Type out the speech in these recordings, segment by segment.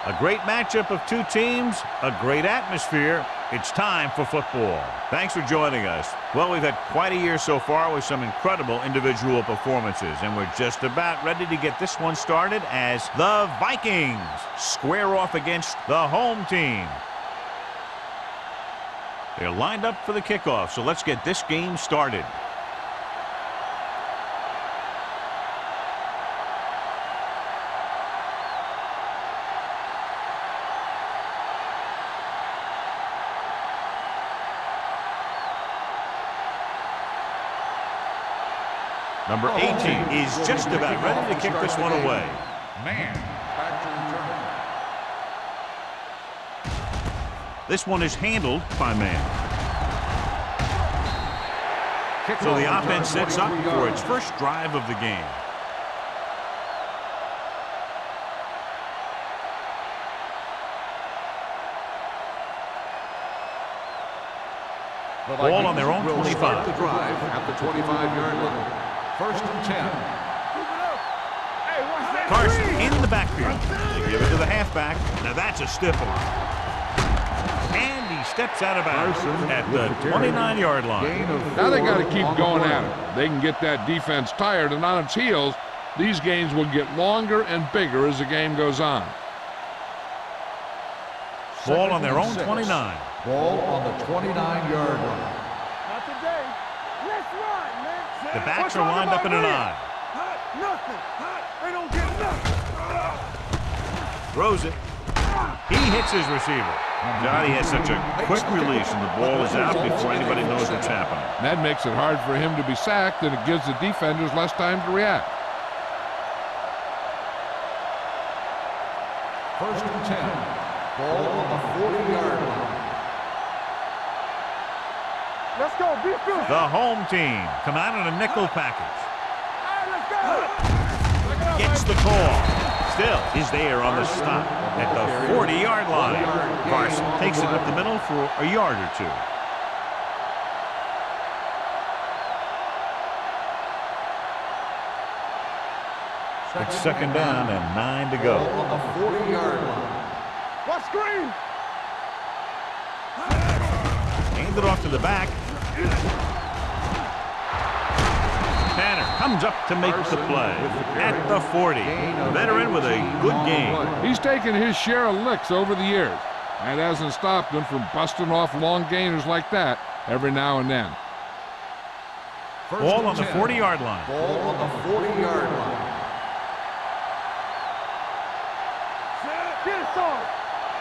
A great matchup of two teams, a great atmosphere. It's time for football. Thanks for joining us. Well, we've had quite a year so far with some incredible individual performances, and we're just about ready to get this one started as the Vikings square off against the home team. They're lined up for the kickoff, so let's get this game started. Number 18 is just about ready to kick this one away. Man, back to return. This one is handled by man. So the offense sets up for its first drive of the game. Ball on their own 25. The drive at the 25-yard line. First and 10. Carson in the backfield. They give it to the halfback. Now that's a stiff one. And he steps out of bounds at the 29-yard line. Now they got to keep going at it. They can get that defense tired and on its heels. These gains will get longer and bigger as the game goes on. Ball on their own 29. Ball on the 29-yard line. Not today. Let's run, man. The backs are lined up in an I. Nothing. They don't get nothing. Throws it. He hits his receiver. Johnny has such a quick release, and the ball is out before anybody knows what's happening. That makes it hard for him to be sacked, and it gives the defenders less time to react. First and 10. Ball on the 40-yard line. Let's go. Be good. The home team come out in a nickel package. Hey, let's go. Gets the call. Still is there on the stop at the 40-yard line. Carson takes it up the middle for a yard or two. It's second down and 9 to go. Ball on the 40-yard line. What screen? Hands it off to the back. Tanner comes up to make the play at the 40. The veteran with a good game. He's taken his share of licks over the years. That hasn't stopped him from busting off long gainers like that every now and then. Ball on the 40-yard line. Ball on the 40-yard line. Get it, son.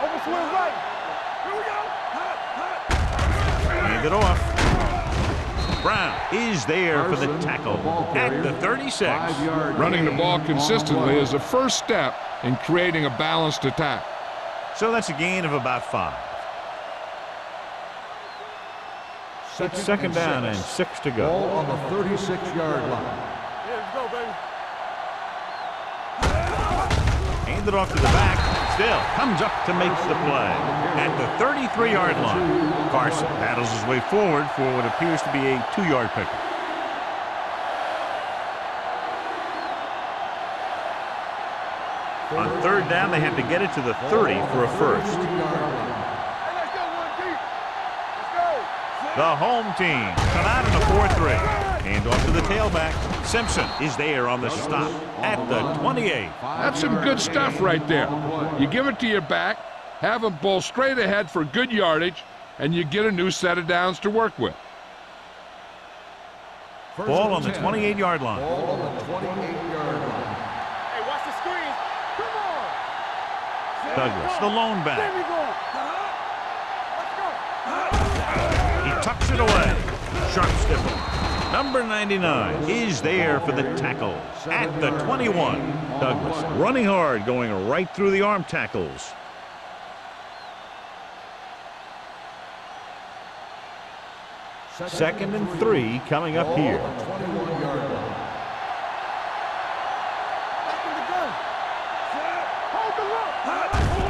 Over swing right. Here we go. Hand it off. Brown is there for the tackle at the 36. Running the ball consistently is a first step in creating a balanced attack. So that's a gain of about 5. It's second down and 6 to go. Ball on the 36-yard line. Yeah, let's go, baby. Hand it off to the back. Still comes up to make the play at the 33-yard line. Carson paddles his way forward for what appears to be a 2-yard pickup. On third down, they have to get it to the 30 for a first. Hey, let's go, one deep. Let's go. The home team come out in a 4-3. Hand off to the tailback. Simpson is there on the stop at the 28. That's some good stuff right there. You give it to your back, have him pull straight ahead for good yardage, and you get a new set of downs to work with. Ball on the 28-yard line. Ball on the 28-yard line. Hey, watch the screen. Come on. Douglas, the lone There back. we go. Let's go. He tucks it away. Sharp stiff. Number 99 is there for the tackle at the 21. Douglas running hard, going right through the arm tackles. Second and 3 coming up here. Back in the gun. Hold the look.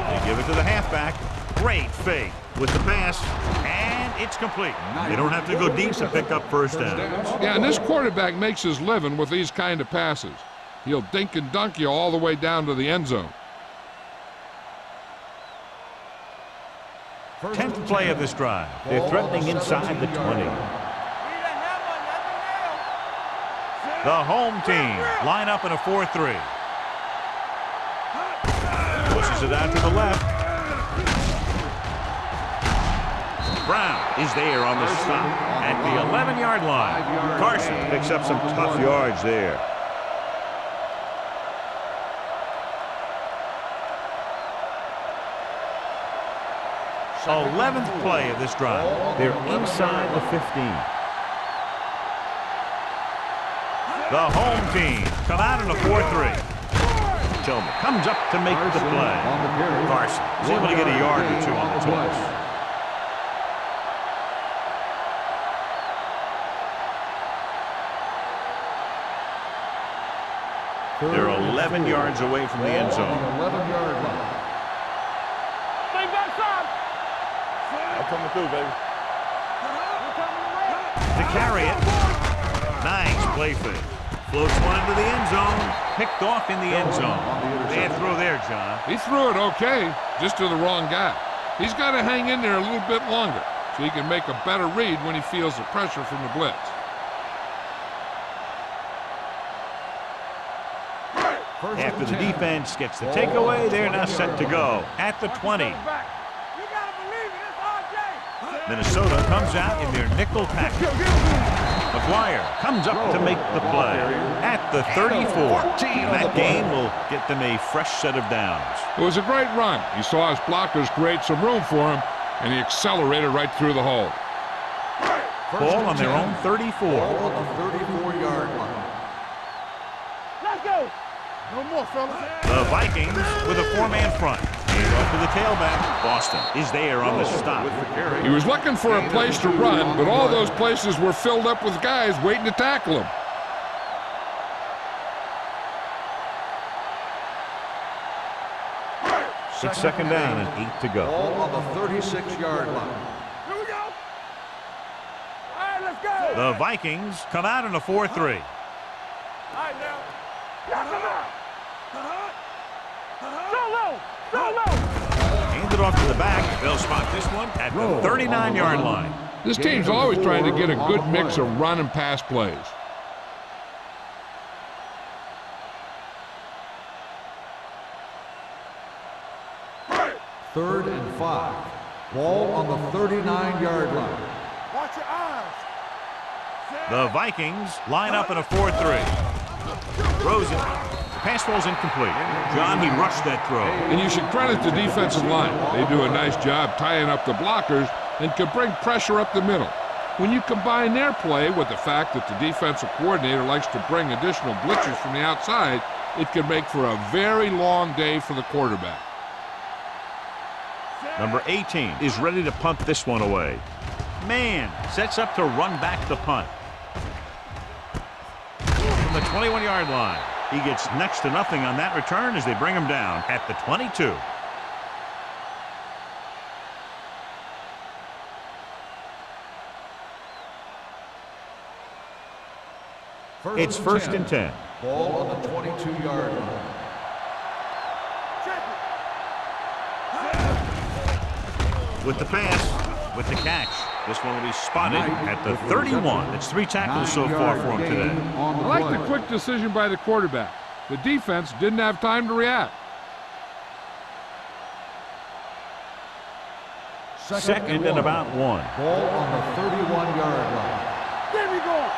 They give it to the halfback. Great fake with the pass, and it's complete. They don't have to go deep to pick up first downs. Yeah, and this quarterback makes his living with these kind of passes. He'll dink and dunk you all the way down to the end zone. 10th play of this drive. They're threatening inside the 20. The home team line up in a 4-3. Pushes it out to the left. Brown is there on the stop at the 11-yard line. Carson picks up some tough yards there. So 11th play of this drive. They're inside the 15. The home team come out in a 4-3. Tillman comes up to make the play. Carson is able to get a yard or two on the toss. They're 11 yards away from the end zone. 11-yard line. Stay backside. I'm coming through, baby. To carry it. Nice play fake. Floats one into the end zone. Picked off in the end zone. Bad throw there, John. He threw it okay, just to the wrong guy. He's got to hang in there a little bit longer so he can make a better read when he feels the pressure from the blitz. After the defense gets the takeaway, they're now set to go at the 20. Minnesota comes out in their nickel package. McGuire comes up to make the play at the 34. And that game will get them a fresh set of downs. It was a great run. He saw his blockers create some room for him, and he accelerated right through the hole. Ball on their own 34. Ball on the 34-yard line. Let's go. No more, fellas. The Vikings with a 4-man front. Hand off to the tailback. Boston is there on the stop. He was looking for a place to run, but all those places were filled up with guys waiting to tackle him. It's second down and 8 to go. Ball on the 36-yard line. Here we go. All right, let's go. The Vikings come out in a 4-3. All right, now. Knock him out. So low. So low. Hand it off to the back. They'll spot this one at the 39-yard line. This team's always trying to get a good mix of run and pass plays. Third and 5. Ball on the 39-yard line. Watch your eyes. The Vikings line up in a 4-3. Throws it. The pass ball's incomplete. John, he rushed that throw. And you should credit the defensive line. They do a nice job tying up the blockers and can bring pressure up the middle. When you combine their play with the fact that the defensive coordinator likes to bring additional blitzers from the outside, it can make for a very long day for the quarterback. Number 18 is ready to punt this one away. Man sets up to run back the punt. From the 21-yard line. He gets next to nothing on that return as they bring him down at the 22. It's first and 10. Ball on the 22-yard line. With the pass, with the catch. This one will be spotted at the 31. It's 3 tackles so far for him today. I like the quick decision by the quarterback. The defense didn't have time to react. Second and about 1. Ball on the 31-yard line. There we go.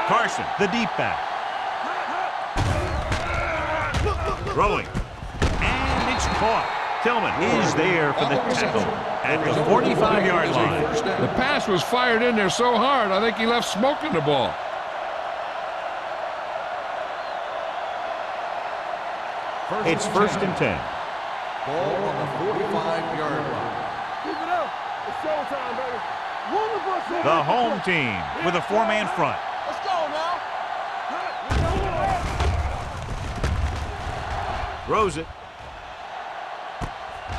Carson, the deep back. Throwing. And it's caught. Tillman is there for the tackle at the 45-yard line. The pass was fired in there so hard, I think he left smoke in the ball. It's first and 10. Ball on the 45-yard line. Keep it up. It's showtime, baby. The home team with a 4-man front. Let's go now. Throws it.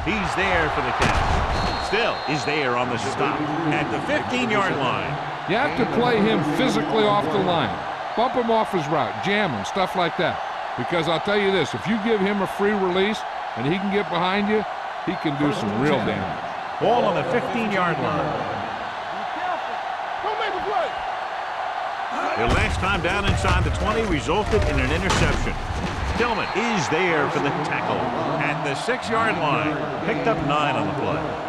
He's there for the catch. Still is there on the stop at the 15-yard line. You have to play him physically off the line. Bump him off his route, jam him, stuff like that. Because I'll tell you this, if you give him a free release and he can get behind you, he can do some real damage. Ball on the 15-yard line. Don't make a play. Their last time down inside the 20 resulted in an interception. Tillman is there for the tackle at the 6-yard line. Picked up 9 on the play.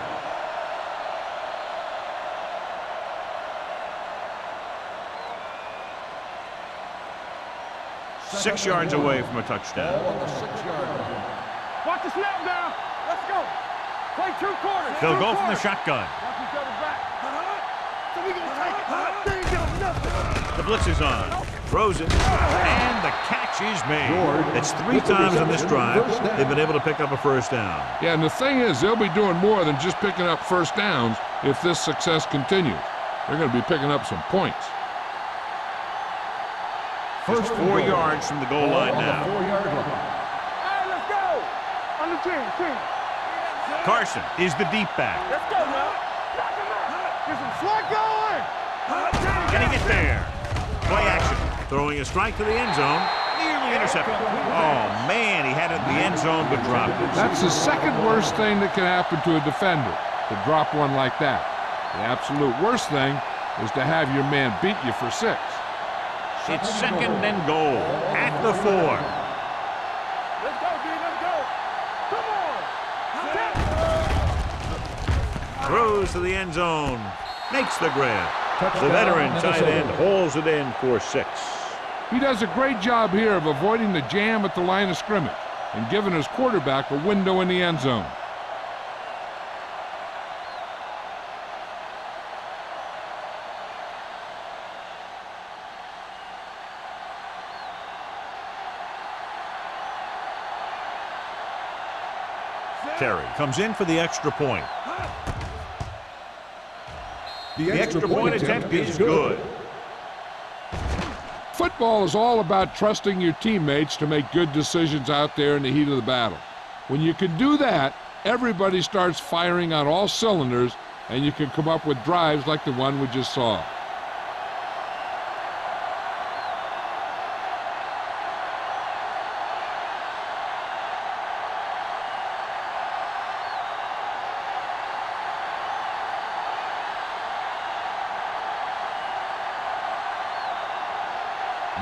6 yards away from a touchdown. Ball on the 6-yard line. Watch the snap now. Let's go. Play 2 quarters. They'll 2 go from the quarters. shotgun. Watch each other's back. So we gonna take it. They ain't got nothing. The blitz is on. Throws it. And the catch is made. That's 3 times on this drive they've been able to pick up a first down. Yeah, and the thing is, they'll be doing more than just picking up first downs if this success continues. They're going to be picking up some points. Just 4 yards from the goal line now. 4-yard line. Hey, let's go. On the 10. Carson is the deep back. Let's go now. Knock him out. Get some slot going. Can he get there? Play action. Throwing a strike to the end zone. Nearly intercepted. Oh, man, he had it in the end zone but dropped it. That's the second worst thing that can happen to a defender, to drop one like that. The absolute worst thing is to have your man beat you for 6. It's 2nd and goal at the 4. Let's go, D. Let's go. Come on. Throws to the end zone. Makes the grab. The veteran tight end hauls it in for 6. He does a great job here of avoiding the jam at the line of scrimmage and giving his quarterback a window in the end zone. Terry comes in for the extra point. The extra point attempt is good. Football is all about trusting your teammates to make good decisions out there in the heat of the battle. When you can do that, everybody starts firing on all cylinders, and you can come up with drives like the one we just saw.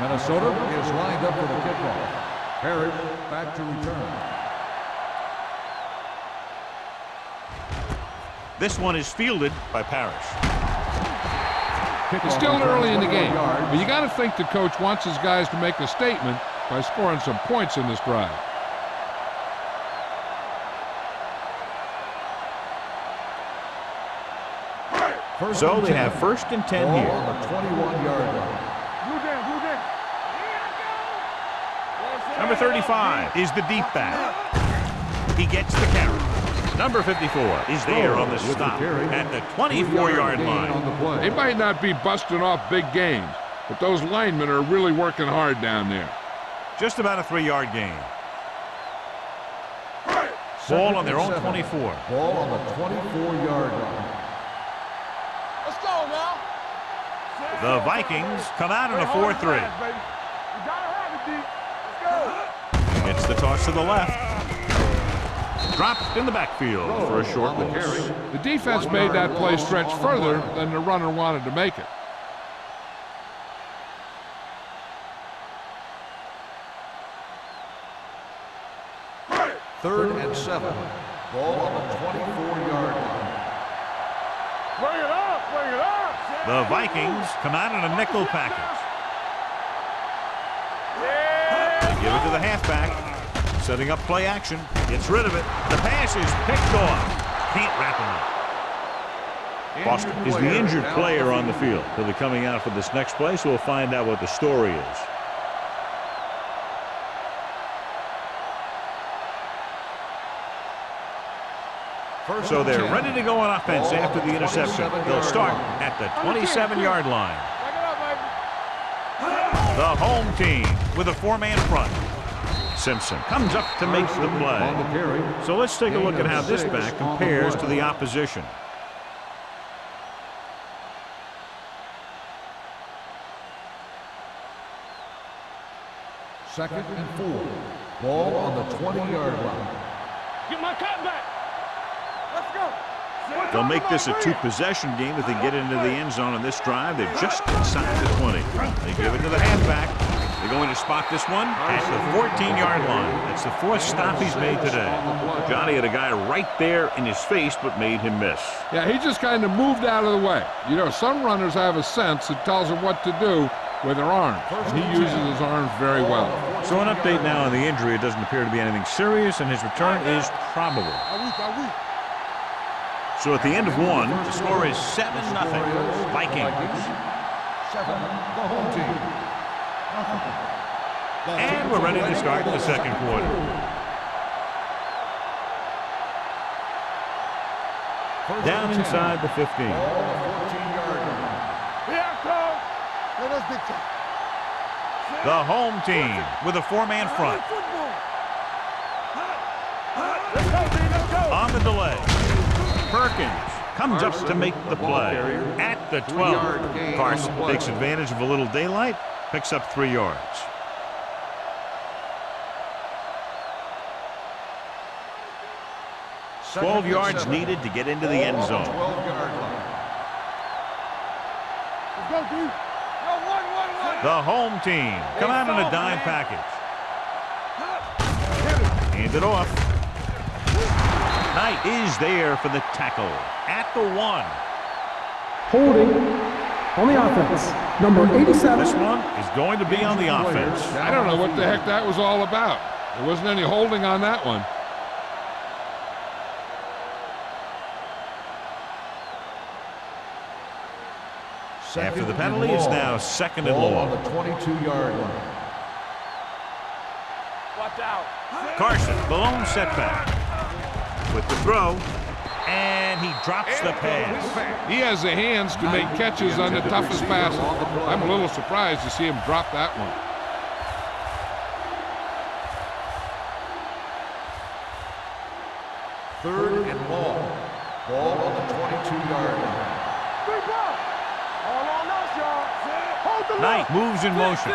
Minnesota is lined up for the kickoff. Harris back to return. This one is fielded by Parrish. It's still early in the game, but you got to think the coach wants his guys to make a statement by scoring some points in this drive. So they have 1st and 10 here. On the 21-yard line. Blue down. Number 35 is the deep back. He gets the carry. Number 54 is there on the stop at the 24-yard line. They might not be busting off big gains, but those linemen are really working hard down there. Just about a 3-yard gain. Ball on their own 24. Ball on the 24-yard line. Let's go now. The Vikings come out in a 4-3. You gotta have it, D. Let's go. Gets the toss to the left. Dropped in the backfield for a short loss. The defense made that play stretch further than the runner wanted to make it. Third and 7. Ball on the 24-yard line. Bring it up. The Vikings come out in a nickel package. They give it to the halfback. Setting up play action. Gets rid of it. The pass is picked off. Can't wrap him up. Foster is the injured player on the field. He'll be coming out for this next play, so we'll find out what the story is. So they're ready to go on offense after the interception. They'll start at the 27-yard line. The home team with a 4-man front. Simpson comes up to make the play. So let's take a look at how this back compares to the opposition. Second and 4. Ball on the 20-yard line. Get my cut back. They'll make this a two-possession game if they get into the end zone on this drive. They're just inside the 20. They give it to the halfback. They're going to spot this one at the 14-yard line. That's the fourth stop he's made today. Johnny had a guy right there in his face, but made him miss. Yeah, he just kind of moved out of the way. You know, some runners have a sense that tells them what to do with their arms. And he uses his arms very well. So an update now on the injury. It doesn't appear to be anything serious, and his return is probable. So at the end of one, the score is 7-0 Vikings. 7, the home team. And we're ready to start the second quarter. Down inside the 15. The home team with a four-man front. On the delay. Perkins comes up to make the play at the 12. Carson takes advantage of a little daylight, picks up 3 yards. Second 12 and yards 7. needed to get into the end zone. 12-yard line. The home team come out in a dime package. Hand it off. Knight is there for the tackle at the 1. Holding on the offense, number 87. This one is going to be on the offense. I don't know what the heck that was all about. There wasn't any holding on that one. After the penalty, it's now second and long. On the 22-yard line. Watch out. Carson, the lone setback. With the throw, and he drops the pass. He has the hands to make catches on the toughest passes. I'm a little surprised to see him drop that one. Third and long. Ball on the 22-yard line. Big ball. All on us, y'all. Hold the Knight moves in motion.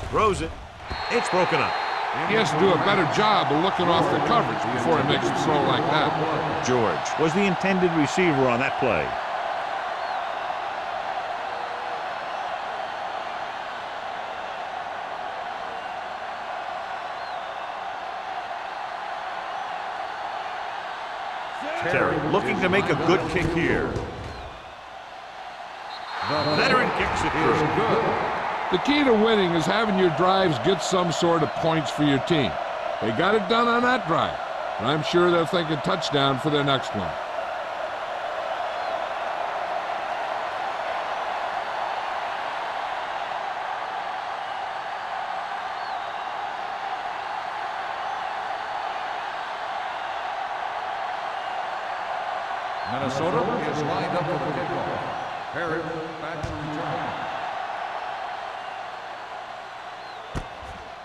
Throws it. It's broken up. He has to do a better job of looking off the coverage before he makes a throw like that. George was the intended receiver on that play. Terry looking to make a good kick here. The veteran kicks it through. The key to winning is having your drives get some sort of points for your team. They got it done on that drive, and I'm sure they'll think a touchdown for their next one. Minnesota is lined up for the kickoff. Perry back to return.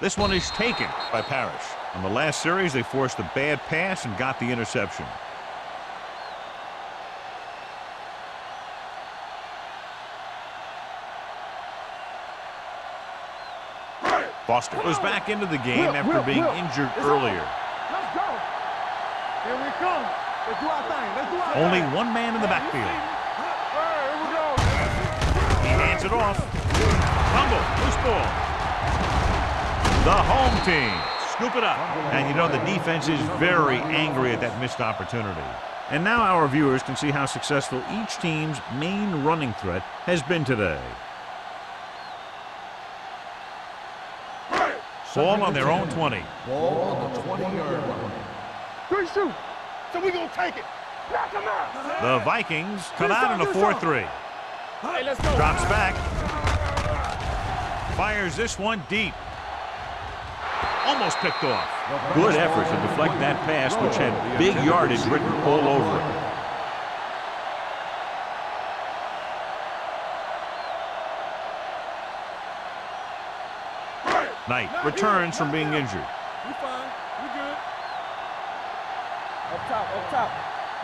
This one is taken by Parrish. On the last series, they forced a bad pass and got the interception. Foster goes back into the game after being injured earlier. Let's go. Here we come. Let's do our thing. Let's do our thing. Only one man in the backfield. All right, here we go. He hands it off. Fumble, loose ball. The home team scoop it up. And you know the defense is very angry at that missed opportunity. And now our viewers can see how successful each team's main running threat has been today. Ball on their own 20. Ball on the 20-yard line. 3 shoot. So we gonna take it. Knock him out. The Vikings come out in a 4-3. Hey, let's go. Drops back. Fires this one deep. Almost picked off. Good effort to deflect that pass, which had big yardage written all over it. Knight returns from being injured. We fine. We good. Up top, up top.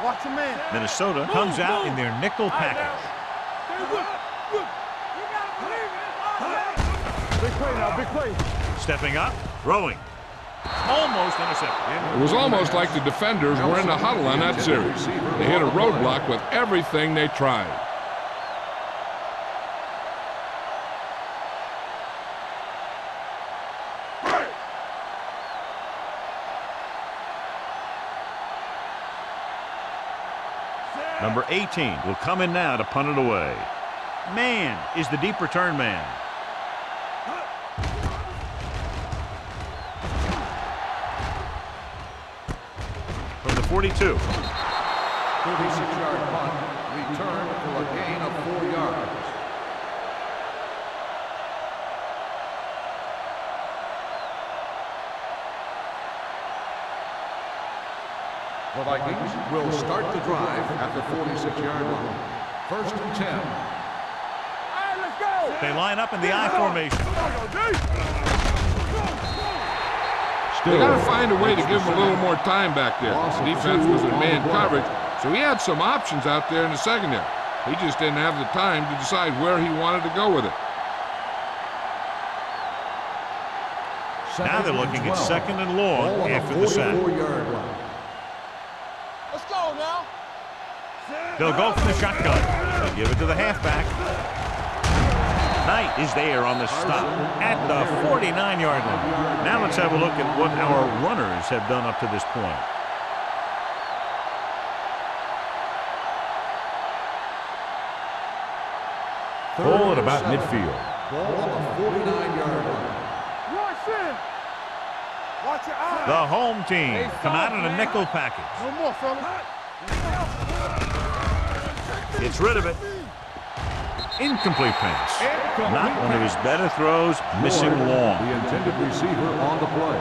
Watch your man. Minnesota comes out in their nickel package. Big play now, big play. Stepping up, throwing. Almost intercepted. It was almost like the defenders were in the huddle on that series. They hit a roadblock with everything they tried. Number 18 will come in now to punt it away. Man is the deep return man. From the 42. 36-yard punt, return for a gain of 4 yards. The Vikings will start the drive at the 46-yard line. 1st and 10. All right, let's go. They line up in the I formation. They got to find a way to give him a little more time back there. The defense was in man coverage, so he had some options out there in the secondary. He just didn't have the time to decide where he wanted to go with it. Now they're looking at 2nd and long after the sack. Let's go now. They'll go from the shotgun. They'll give it to the halfback. Knight is there on the stop at the 49-yard line. Now let's have a look at what our runners have done up to this point. Ball at about midfield. Ball on the 49-yard line. Rush in. Watch your eyes. The home team come out in a nickel package. No more, fella. Gets rid of it. Incomplete pass. Not one of his better throws, missing long. The intended receiver on the play.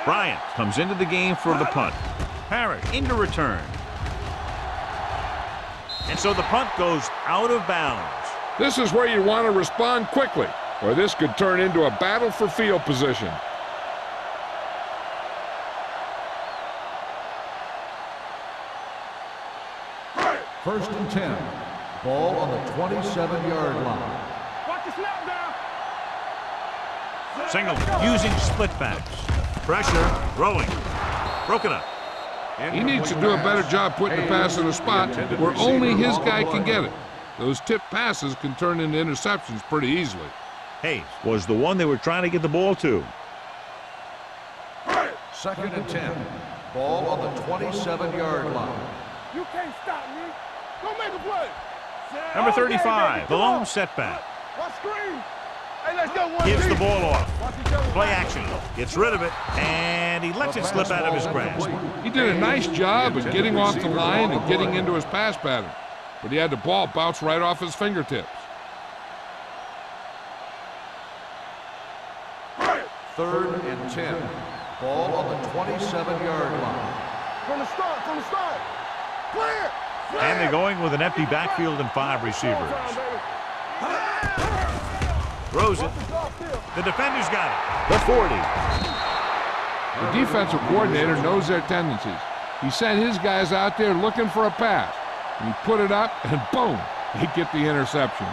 Bryant comes into the game for the punt. Parrish into return. And so the punt goes out of bounds. This is where you want to respond quickly, or this could turn into a battle for field position. First and 10. Ball on the 27-yard line. Watch the snap down. Single using split backs. Pressure, throwing. Broken up. He needs to do a better job putting the pass in a spot where only his guy can get it. Those tip passes can turn into interceptions pretty easily. Hayes was the one they were trying to get the ball to. 2nd and 10. Ball on the 27-yard line. You can't stop me. Go make a play. Number Okay, 35, baby, the come lone on. setback. Watch screen. Hey, let's go one Gives the deep. ball off. Watch each other. Play action. Gets rid of it. And he lets it slip out of his grasp. He did a nice job of getting off the line and getting into his pass pattern, but he had the ball bounce right off his fingertips. 3rd and 10. Ball on the 27-yard line. From the start, from the start. Clear. And they're going with an empty backfield and 5 receivers. Throws it. The defender's got it. The 40. The defensive coordinator knows their tendencies. He sent his guys out there looking for a pass. And he put it up, and boom, they get the interception.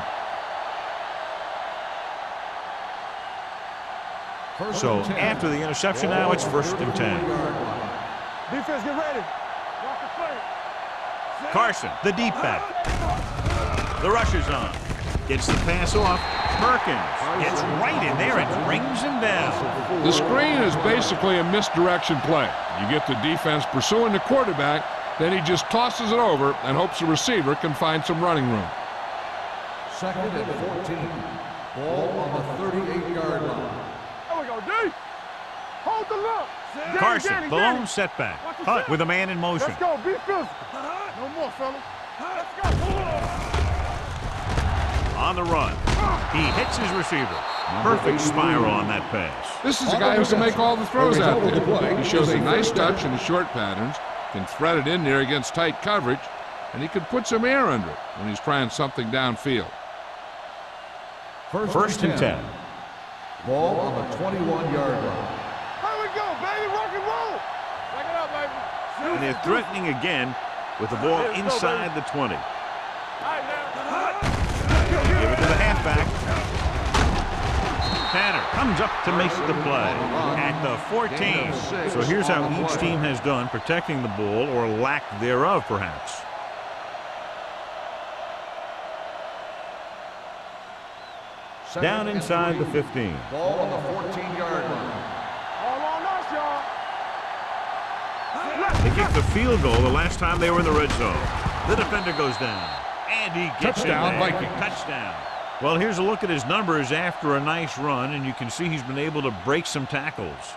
So after the interception now, it's 1st and 10. Defense, get ready. Watch the play. Carson, the deep back. The rush is on. Gets the pass off. Perkins gets right in there and brings him down. The screen is basically a misdirection play. You get the defense pursuing the quarterback, then he just tosses it over and hopes the receiver can find some running room. 2nd and 14. Ball on the 38-yard line. There we go, D. Hold the look. Danny, Carson, Danny, the Danny. lone setback. Watch the Hunt set. with a man in motion. Let's go, be physical. No more, fella. Let's go. On the run. He hits his receiver. Perfect spiral on that pass. This is a guy who can make all the throws out there. He shows a nice touch in the short patterns, can thread it in there against tight coverage, and he can put some air under it when he's trying something downfield. 1st and 10. Ball on the 21-yard line. Here we go, baby. Rock and roll. And they're threatening again with the ball inside the 20. Give it to the halfback. Tanner comes up to make the play at the 14. So here's how each team has done protecting the ball, or lack thereof, perhaps. Down inside the 15. Ball on the 14-yard line. All on us, y'all. They kicked the field goal the last time they were in the red zone. The defender goes down, and he gets Touchdown, in there. Vikings. Touchdown. Well, here's a look at his numbers after a nice run, and you can see he's been able to break some tackles.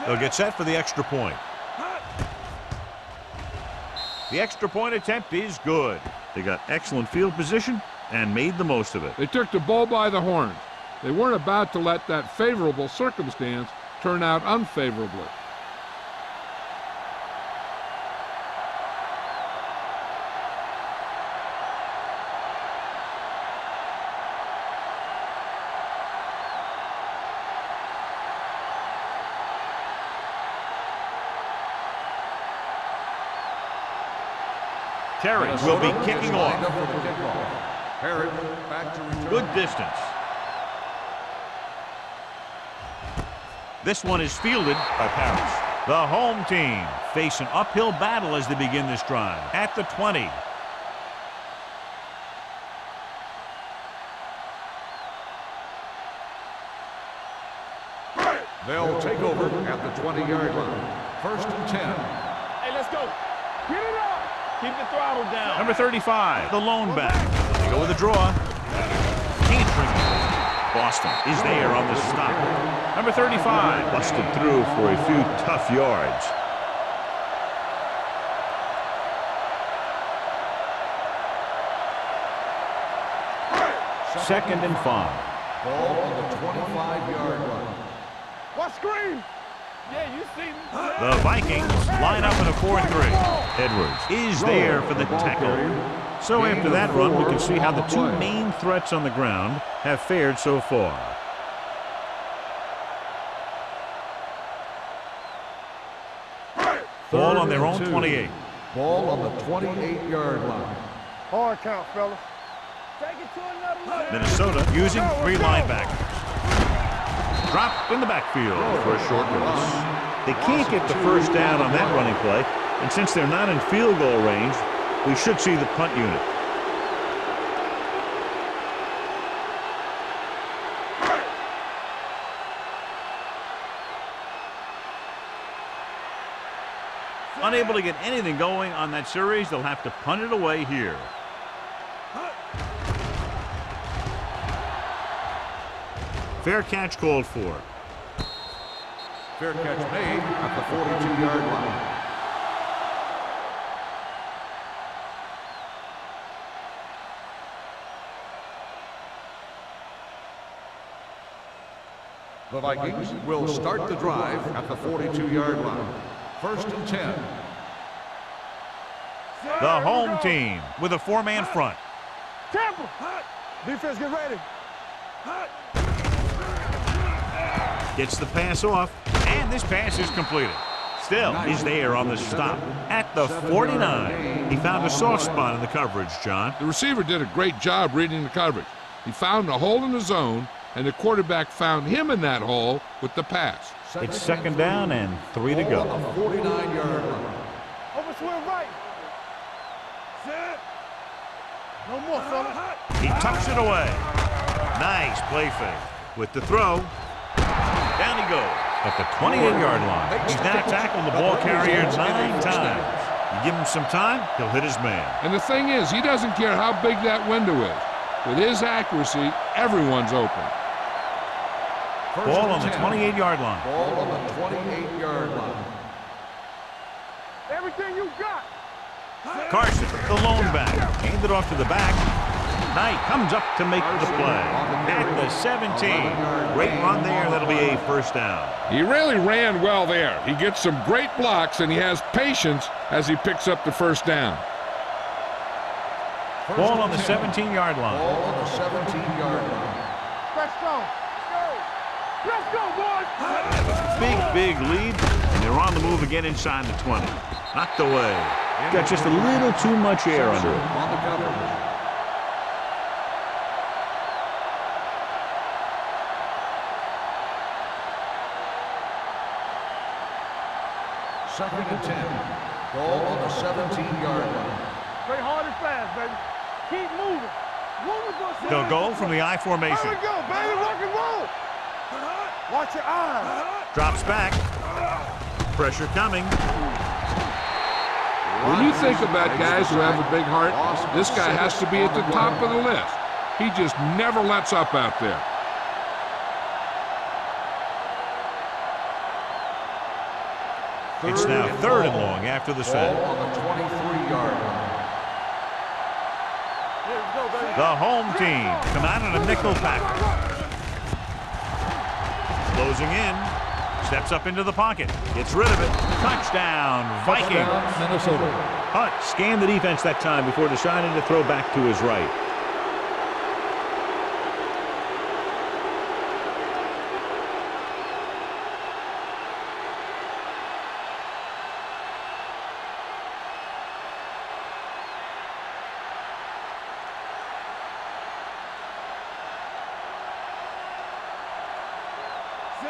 They'll get set for the extra point. The extra point attempt is good. They got excellent field position and made the most of it. They took the bull by the horns. They weren't about to let that favorable circumstance turn out unfavorably. Terry will be kicking off. Herod back to return. Good distance. This one is fielded by Parrish. The home team face an uphill battle as they begin this drive at the 20. They'll take over at the 20-yard line. 1st and 10. Hey, let's go. Get it up. Keep the throttle down. Number 35, the lone back. They go with a draw. Can't bring it. Boston is there on the stop. Number 35 busted through for a few tough yards. Second and 5. Ball on the 25-yard line. What screen? Yeah, you see me. The Vikings line up in a 4-3. Edwards is there for the tackle. So after that run, we can see how the two main threats on the ground have fared so far. Ball on their own 28. Ball on the 28-yard line. Hard count, fellas. Take it to another level. Minnesota using 3 linebackers. Drop in the backfield for a short release. They can't get the first down on that running play, and since they're not in field goal range, we should see the punt unit. Unable to get anything going on that series, they'll have to punt it away here. Fair catch called for. Fair catch made at the 42-yard line. The Vikings will start the drive at the 42-yard line. 1st and 10. The home team with a 4-man front. Tampa. Defense, get ready. Gets the pass off, and this pass is completed. Still, he's there on the stop at the 49. He found a soft spot in the coverage, John. The receiver did a great job reading the coverage. He found a hole in the zone, and the quarterback found him in that hole with the pass. It's second down and 3 to go. On the 49-yard line. Over swing right. Set. No more, fellas. He tucks it away. Nice play fake. With the throw, down he goes at the 28-yard line. He's now tackled the ball carrier 9 times. You give him some time, he'll hit his man. And the thing is, he doesn't care how big that window is. With his accuracy, everyone's open. Ball on the 28-yard line. Ball on the 28-yard line. Everything you got. Carson, the lone back, handed off to the back. Knight comes up to make the play. At the 17. Great run there. That'll be a first down. He really ran well there. He gets some great blocks, and he has patience as he picks up the first down. Ball on the 17-yard line. Ball on the 17-yard line. Let's go. Let's go, boys. They have a big lead, and they're on the move again inside the 20. Knocked away. Got just a little too much air under it. On the cover. Second and 10. Ball on the 17-yard line. Play hard and fast, baby. Keep moving. They'll go from the I formation. There we go, baby. Rock and roll. Watch your eyes. Drops back. Pressure coming. When you think about guys who have a big heart, this guy has to be at the top of the list. He just never lets up out there. It's now third and long after the set. Ball on the 23-yard line. The home team come out in a nickel package. Closing in. Steps up into the pocket. Gets rid of it. Touchdown, Vikings. Minnesota. Hunt scanned the defense that time before deciding to throw back to his right.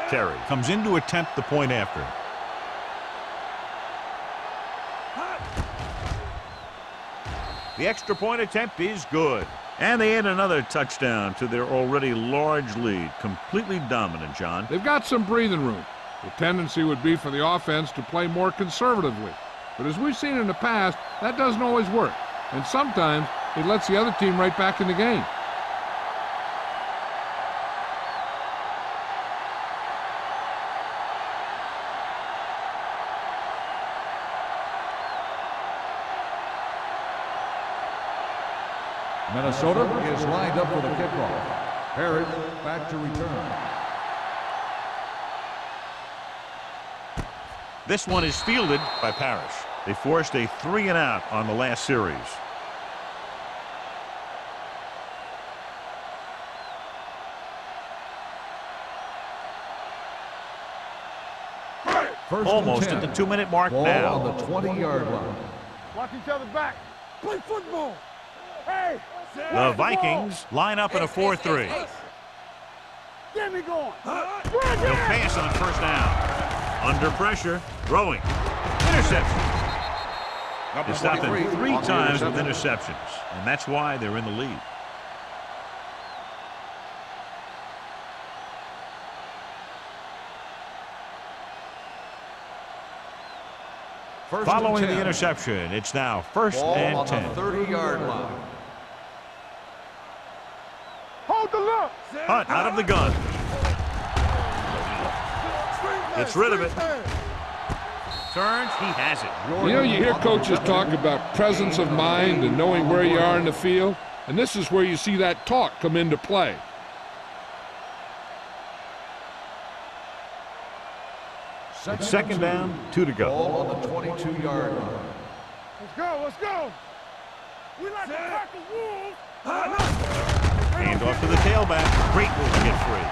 Terry comes in to attempt the point after. The extra point attempt is good. And they add another touchdown to their already large lead. Completely dominant, John. They've got some breathing room. The tendency would be for the offense to play more conservatively. But as we've seen in the past, that doesn't always work. And sometimes it lets the other team right back in the game. Minnesota is lined up for the kickoff. Harris back to return. This one is fielded by Parrish. They forced a 3-and-out on the last series. First Almost and 10. at the 2-minute mark Ball now. on the 20-yard line. Watch each other back. Play football. Hey. The Vikings line up in a 4-3. Get me going. He'll pass on first down. Under pressure, throwing. Interception. They stopped him 3 times with interceptions, and that's why they're in the lead. Following the interception, it's now first Ball and on 10. the 30-yard line. Hold the look. Hunt out of the gun. Gets rid of it. Turns, he has it. You know, you hear coaches talk about presence of mind and knowing where you are in the field, and this is where you see that talk come into play. It's second down, 2 to go. Ball on the 22-yard line. Let's go. Let's go. We like to pack the wolves. Hand off to the tailback. Great move to get free.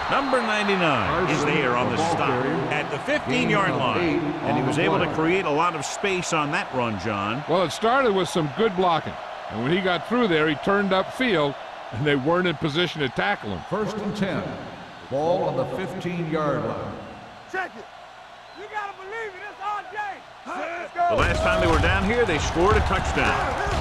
Number 99 is there on the stop at the 15-yard line. And he was able to create a lot of space on that run, John. Well, it started with some good blocking. And when he got through there, he turned upfield, and they weren't in position to tackle him. First and 10. Ball on the 15-yard line. Check it. You got to believe it. It's our day. Let's The go. last time they were down here, they scored a touchdown.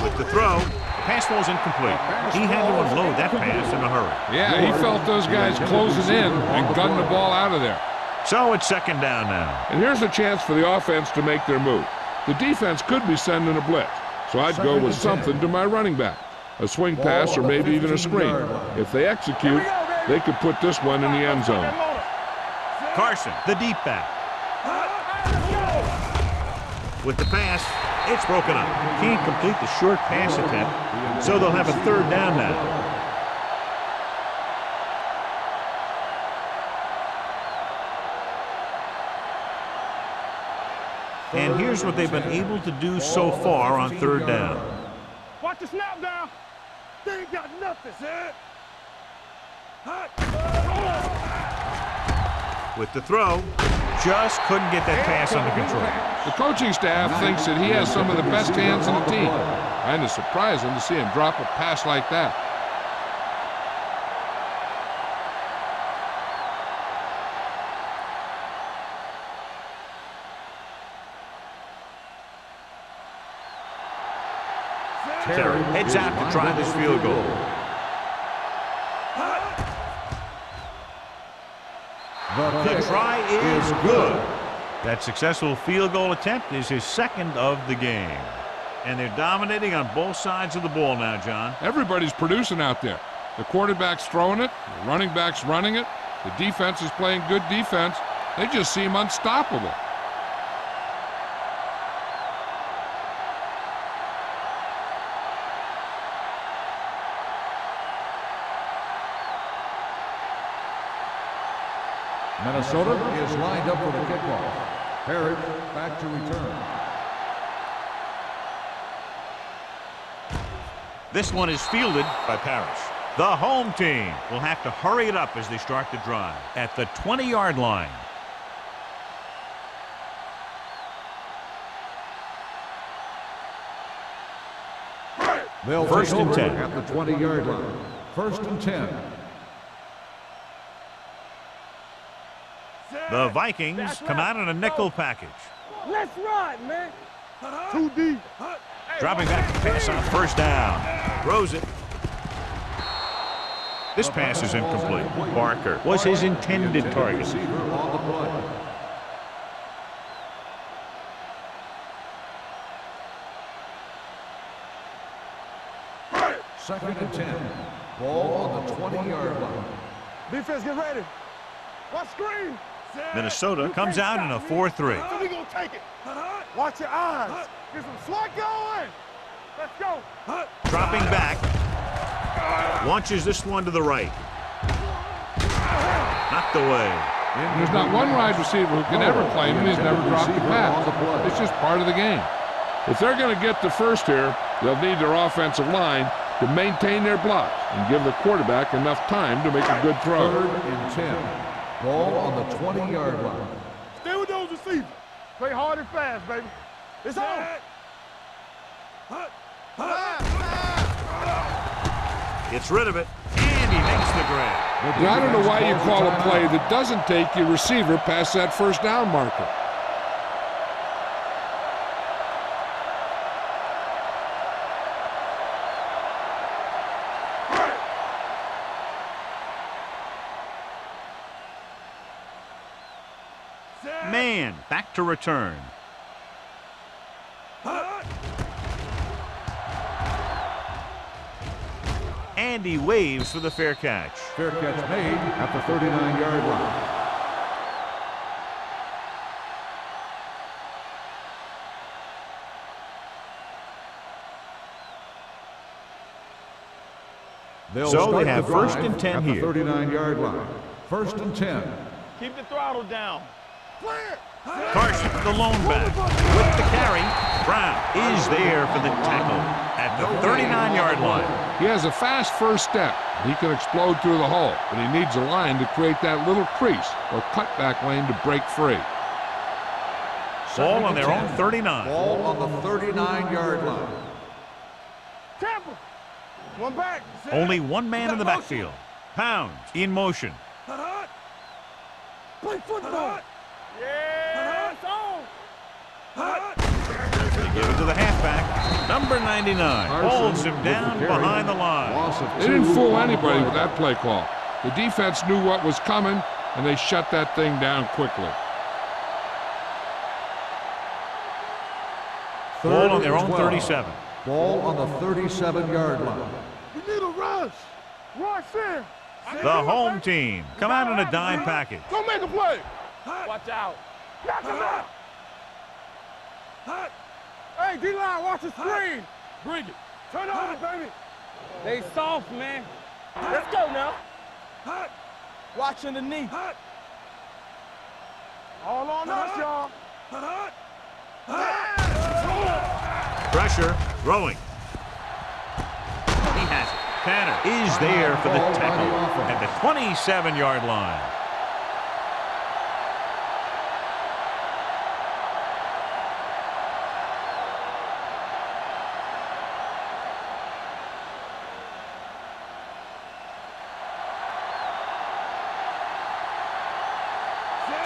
With the throw, the pass ball's incomplete. He had to unload that pass in a hurry. Yeah, he felt those guys closing in and gunning the ball out of there. So it's second down now. And here's a chance for the offense to make their move. The defense could be sending a blitz, so I'd go with something to my running back. A swing pass or maybe even a screen. If they execute, they could put this one in the end zone. Carson, the deep back. With the pass, it's broken up. Can't complete the short pass attempt, so they'll have a third down now. And here's what they've been able to do so far on third down. Watch the snap down. They ain't got nothing. With the throw, just couldn't get that pass under control. The coaching staff thinks that he has some of the best hands in the team. And it's surprising to see him drop a pass like that. Terry heads out to try this field goal. The try is good. That successful field goal attempt is his second of the game. And they're dominating on both sides of the ball now, John. Everybody's producing out there. The quarterback's throwing it, the running back's running it, the defense is playing good defense. They just seem unstoppable. Minnesota is lined up for the kickoff. Parrish back to return. This one is fielded by Parrish. The home team will have to hurry it up as they start the drive at the 20-yard line. They'll First take and over 10. at the 20-yard line. First and 10. The Vikings come out in a nickel package. Let's ride, man. Too deep. Dropping back to pass on first down. Throws it. This pass is incomplete. Barker was his intended target. Receiver on the play. Second and 10. Ball on the 20-yard line. Defense, get ready. Watch screen. Minnesota comes out in a 4-3. So we gonna take it. Watch your eyes. Get some slot going. Let's go. Dropping back. Launches this one to the right. Knocked away. There's not one wide receiver who can ever claim he's never dropped a pass. It's just part of the game. If they're going to get the first here, they'll need their offensive line to maintain their blocks and give the quarterback enough time to make a good throw. Third and 10. Ball on the 20-yard line. Stay with those receivers. Play hard and fast, baby. It's on. Gets rid of it, and he makes the grab. Now, I don't know why you call a play that doesn't take your receiver past that first down marker. Man, back to return. And he waves for the fair catch. Fair catch made at the 39-yard line. So they have first and 10 at here. the 39-yard line. First and 10. Keep the throttle down. Clear. Carson, the lone back, with the carry. Brown is there for the tackle at the 39-yard line. He has a fast first step. He can explode through the hole, but he needs a line to create that little crease or cutback lane to break free. Ball on their own 39. Ball on the 39-yard line. Tampa. One back. Only one man in the backfield. Pounds in motion. Play football. Yeah, it's on. They give it to the halfback. Number 99 holds him down behind the line. They didn't fool anybody with that play call. The defense knew what was coming, and they shut that thing down quickly. Ball on their own 37. Ball on the 37-yard line. We need a rush. Rush in. The home team come out in a dime package. Go make a play. Watch out. Knock him out. Hey, D-line, watch the screen. Bring it. Turn over, baby. They soft, man. Let's go now. Watch underneath. All on us, y'all. Pressure, throwing. He has it. Tanner is there for the tackle at the 27-yard line.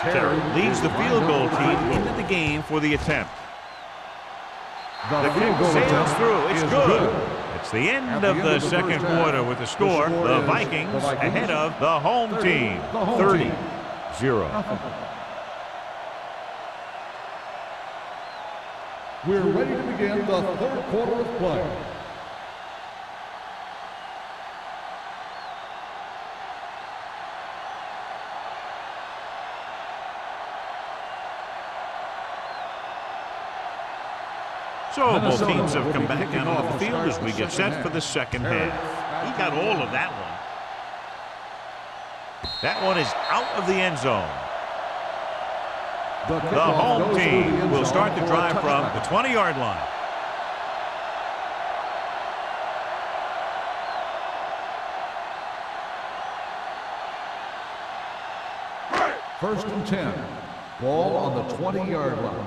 Terry leads the field goal team into the game for the attempt. The kick sails through. It's good. It's the end of the second quarter with the score. The Vikings ahead of the home team, 30-0. We're ready to begin the third quarter of play. So both teams have come back out on the field as we get set for the second half. He got all of that one. That one is out of the end zone. The home team will start the drive from the 20-yard line. First and 10. Ball on the 20-yard line.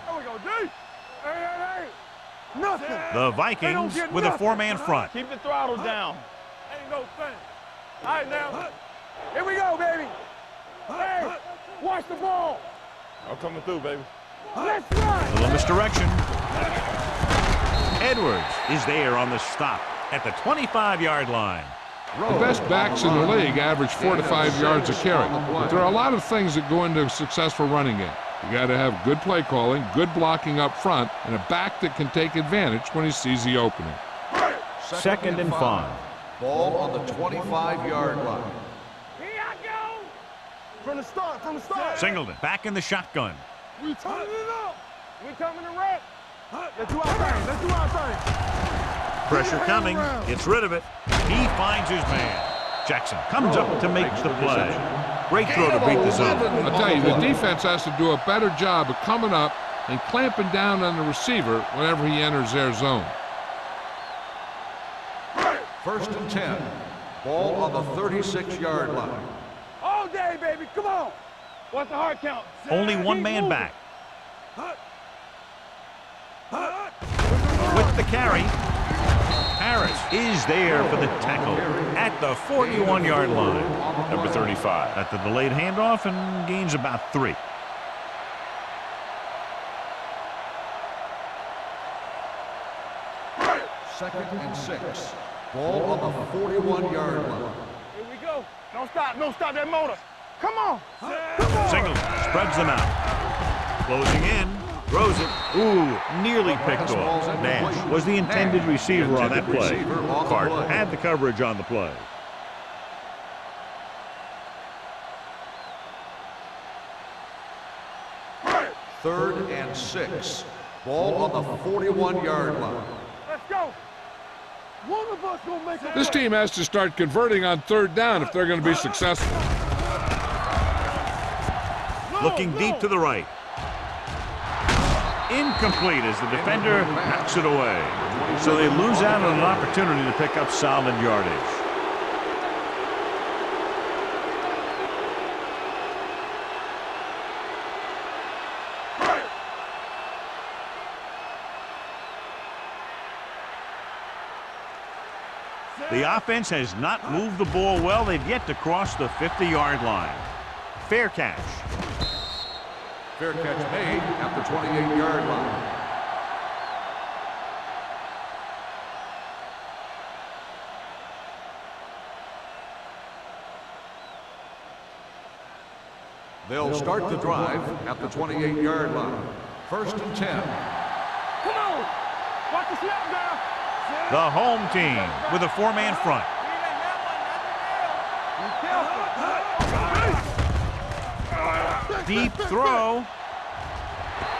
There we go, D. Hey. Nothing. The Vikings with a four-man front. Keep the throttle down. Ain't no thing. All right, now. Here we go, baby. Hey, watch the ball. I'm coming through, baby. Let's run. Little misdirection. Edwards is there on the stop at the 25-yard line. The best backs in the league average 4 to 5 yards a carry. But there are a lot of things that go into a successful running game. You got to have good play calling, good blocking up front, and a back that can take advantage when he sees the opening. Second and 5. Ball on the 25-yard line. Here I go. From the start. Singleton back in the shotgun. We turning it up. We coming to wreck. Let's do our thing. Pressure coming. Gets rid of it. He finds his man. Jackson comes up to make the play. Great throw to beat the zone. I'll tell you, the defense has to do a better job of coming up and clamping down on the receiver whenever he enters their zone. First and 10. Ball on the 36-yard line. All day, baby. Come on. What's the hard count? Only one man back. With the carry, Harris is there for the tackle at the 41-yard line. Number 35 at the delayed handoff and gains about 3. Second and 6. Ball on the 41-yard line. Here we go. Don't stop that motor. Come on. Singleton spreads them out. Closing in. Throws it. Ooh, nearly picked off. Nash was the intended receiver on that play. Carter had the coverage on the play. Third and 6. Ball on the 41-yard line. Let's go. One of us gonna make it. This team has to start converting on third down if they're going to be successful. Looking deep to the right. Incomplete as the defender knocks it away. So they lose out on an opportunity to pick up solid yardage. The offense has not moved the ball well. They've yet to cross the 50-yard line. Fair catch. Fair catch made at the 28-yard line. They'll start the drive at the 28-yard line. First and 10. Come on. Watch the snap down. The home team with a four-man front. Deep throw.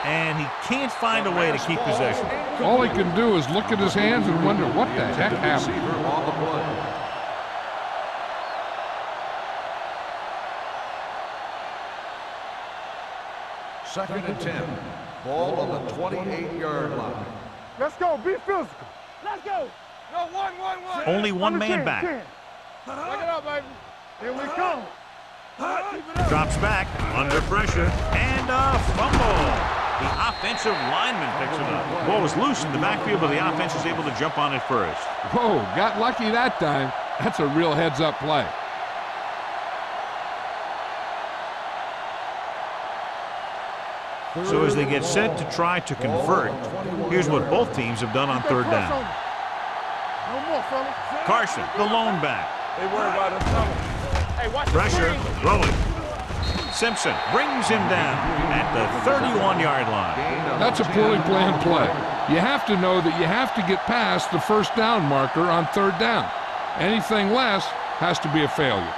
and he can't find a way to keep possession. All he can do is look at his hands and wonder what the heck happened. Receiver on the play. Second and 10. Ball on the 28-yard line. Let's go. Be physical. Let's go. No, one. Only one man back. Look it up, baby. Here we come. Drops back, under pressure, and a fumble. The offensive lineman picks it up. Ball was loose in the backfield, but the offense is able to jump on it first. Whoa, got lucky that time. That's a real heads-up play. So as they get set to try to convert, here's what both teams have done on third down. No more, fellas. Carson, the lone back. They worry about us coming. Hey, watch the Pressure, screen. throwing. Simpson brings him down at the 31-yard line. That's a poorly planned play. You have to know that you have to get past the first down marker on third down. Anything less has to be a failure.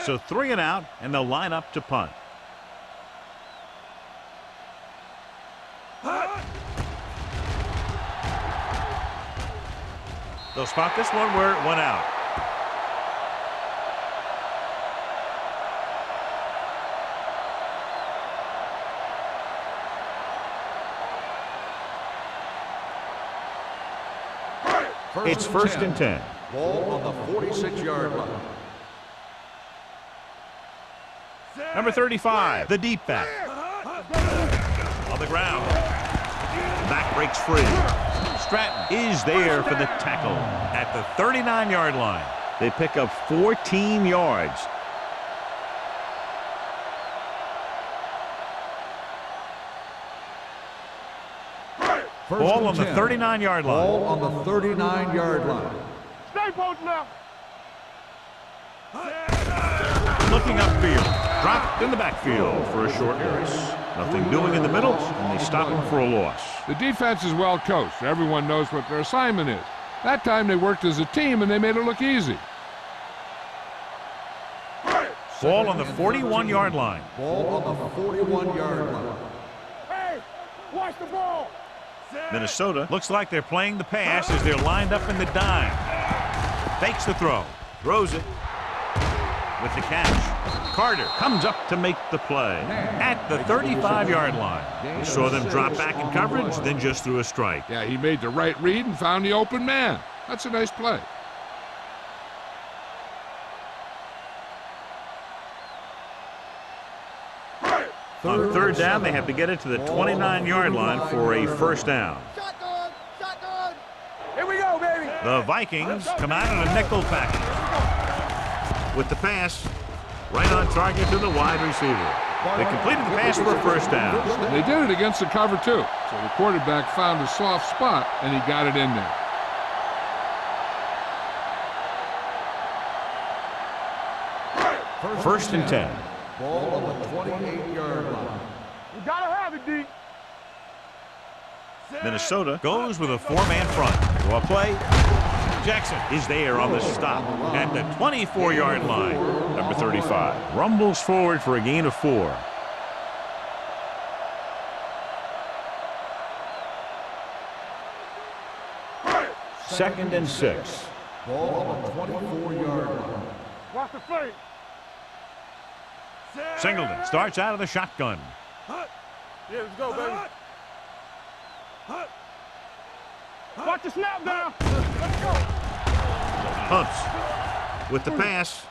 So 3 and out, and they'll line up to punt. They'll spot this one where it went out. It's first and 10. Ball on the 46-yard line. Number 35, the deep back. On the ground. Back breaks free. Stratton is there for the tackle at the 39-yard line. They pick up 14 yards. Ball on the 39-yard line. Ball on the 39-yard line. Stay posted now. Looking upfield. Dropped in the backfield for a short race. Nothing doing in the middle, and they stop him for a loss. The defense is well coached. Everyone knows what their assignment is. That time they worked as a team and they made it look easy. Ball on the 41-yard line. Ball on the 41-yard line. Hey, watch the ball. Minnesota looks like they're playing the pass as they're lined up in the dime. Fakes the throw. Throws it with the catch. Carter comes up to make the play at the 35-yard line. We saw them drop back in coverage, then just threw a strike. Yeah, he made the right read and found the open man. That's a nice play. On third down, they have to get it to the 29-yard line for a first down. Shotgun, shotgun. Here we go, baby. The Vikings come out in a nickel package. With the pass, right on target to the wide receiver. They completed the pass for a first down. They did it against the cover, too. So the quarterback found a soft spot, and he got it in there. First and 10. Ball on the 28-yard line. You gotta have it, D. Minnesota goes with a 4-man front. Draw play. Jackson is there on the stop at the 24-yard line. Number 35 rumbles forward for a gain of 4. Second and 6. Ball on the 24-yard line. Watch the fake. Singleton starts out of the shotgun. Yeah, let's go, baby. Watch the snap down. Let's go. Hunts with the pass.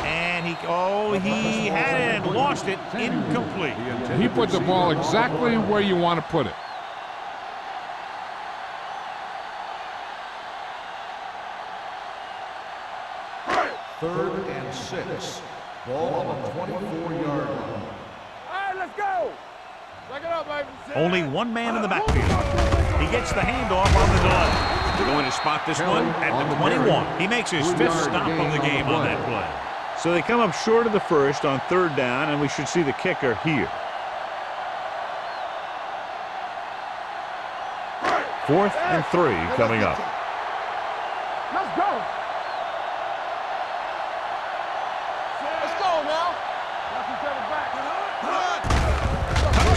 And he had it and lost it. Incomplete. He put the ball exactly where you want to put it. Third and 6. Ball on the 24-yard line. All right, let's go. Check it out, baby. Only one man in the backfield. He gets the handoff on the delay. They're going to spot this one at the 21. He makes his 5th stop of the game on that play. So they come up short of the first on third down, and we should see the kicker here. 4th and 3 coming up. Let's go.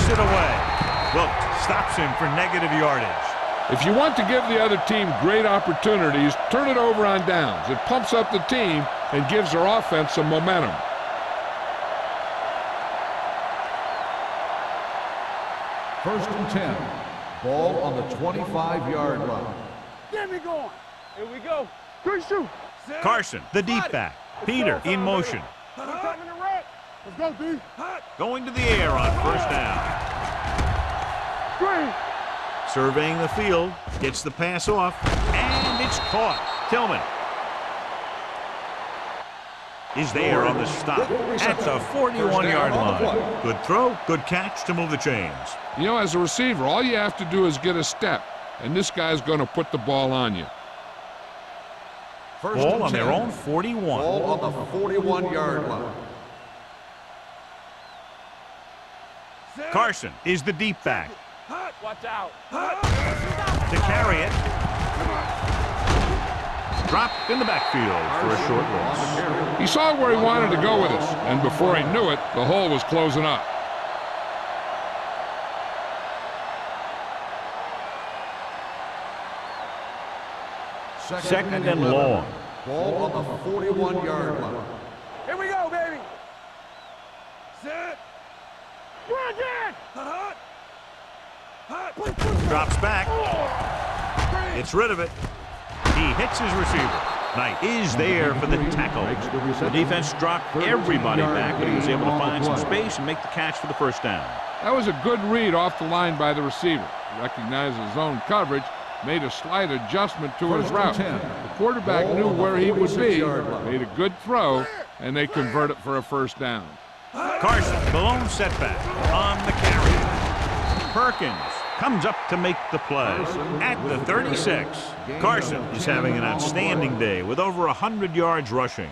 tucks it away. Wilkes stops him for negative yardage. If you want to give the other team great opportunities, turn it over on downs. It pumps up the team and gives their offense some momentum. First and 10. Ball on the 25-yard line. Get me going. Here we go. 3-2. Carson, the deep back. Peter in motion. We're coming to red. Let's go, D. Going to the air on first down. Screen. Surveying the field. Gets the pass off. And it's caught. Tillman is there on the stop at the 41-yard line. Good throw, good catch to move the chains. You know, as a receiver, all you have to do is get a step, and this guy's going to put the ball on you. First Ball and on 10. their own 41. Ball on the 41-yard line. Carson is the deep back. Watch out. To carry it. Dropped in the backfield for a short loss. He saw where he wanted to go with it, and before he knew it, the hole was closing up. Second and long. Ball on the 41-yard line. Here we go, baby. Set. Run again. Drops back. It's rid of it. He hits his receiver. Knight is there for the tackle. The defense dropped everybody back, but he was able to find some space and make the catch for the first down. That was a good read off the line by the receiver. He recognized his zone coverage, made a slight adjustment to his route. The quarterback knew where he would be, made a good throw, and they convert it for a first down. Carson, the lone setback on the carry. Perkins comes up to make the play at the 36. Carson is having an outstanding day with over 100 yards rushing.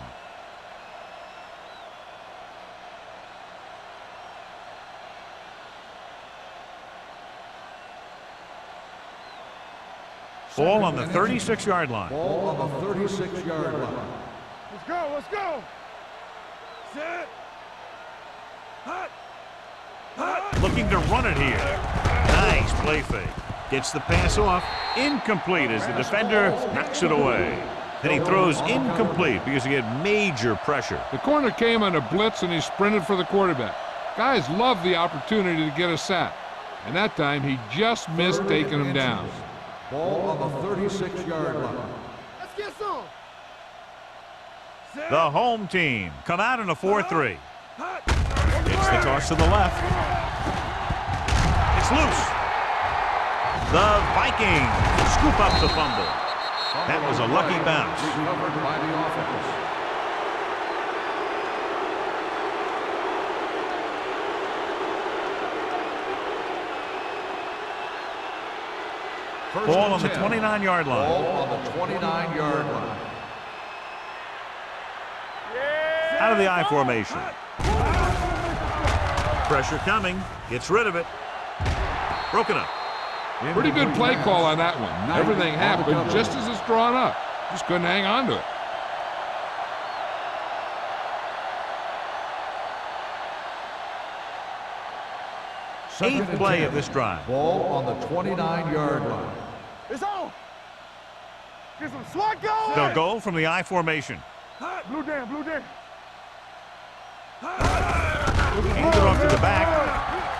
Ball on the 36-yard line. Ball on the 36-yard line. Let's go. Let's go. Set. Looking to run it here. Nice play fake. Gets the pass off. Incomplete as the defender knocks it away. Then he throws incomplete because he had major pressure. The corner came on a blitz, and he sprinted for the quarterback. Guys love the opportunity to get a sack, and that time he just missed taking him down. Ball on the 36-yard line. Let's get some. The home team come out in a 4-3. It's the toss to the left. It's loose. The Vikings scoop up the fumble. That was a lucky bounce. Recovered by the offense. Ball on the 29-yard line. Ball on the 29-yard line. Out of the I formation. Pressure coming. Gets rid of it. Broken up. Pretty good play call on that one. Everything happened just as it's drawn up. Just couldn't hang on to it. Second Eighth play and of this drive. Ball on the 29-yard line. It's on. Get some SWAT going. They'll go from the I formation. Blue down. Blue down. Hand it off to the back.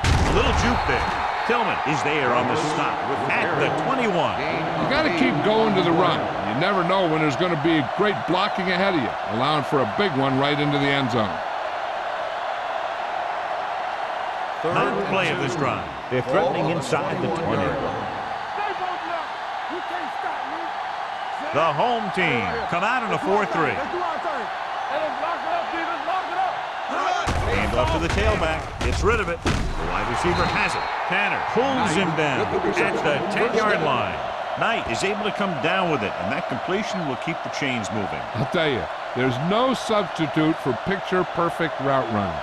A little juke there. Tillman is there on the stop at the 21. You got to keep going to the run. You never know when there's going to be great blocking ahead of you, allowing for a big one right into the end zone. Ninth play of this drive. They're threatening inside the 20. Stay both up. You can't stop me. The home team come out in a 4-3. Let's do our thing. Hey, let's lock it up, D. Let's lock it up. Hand off to the tailback. Gets rid of it. The wide receiver has it. Tanner pulls him down at the 10-yard line. Knight is able to come down with it, and that completion will keep the chains moving. I'll tell you, there's no substitute for picture-perfect route running.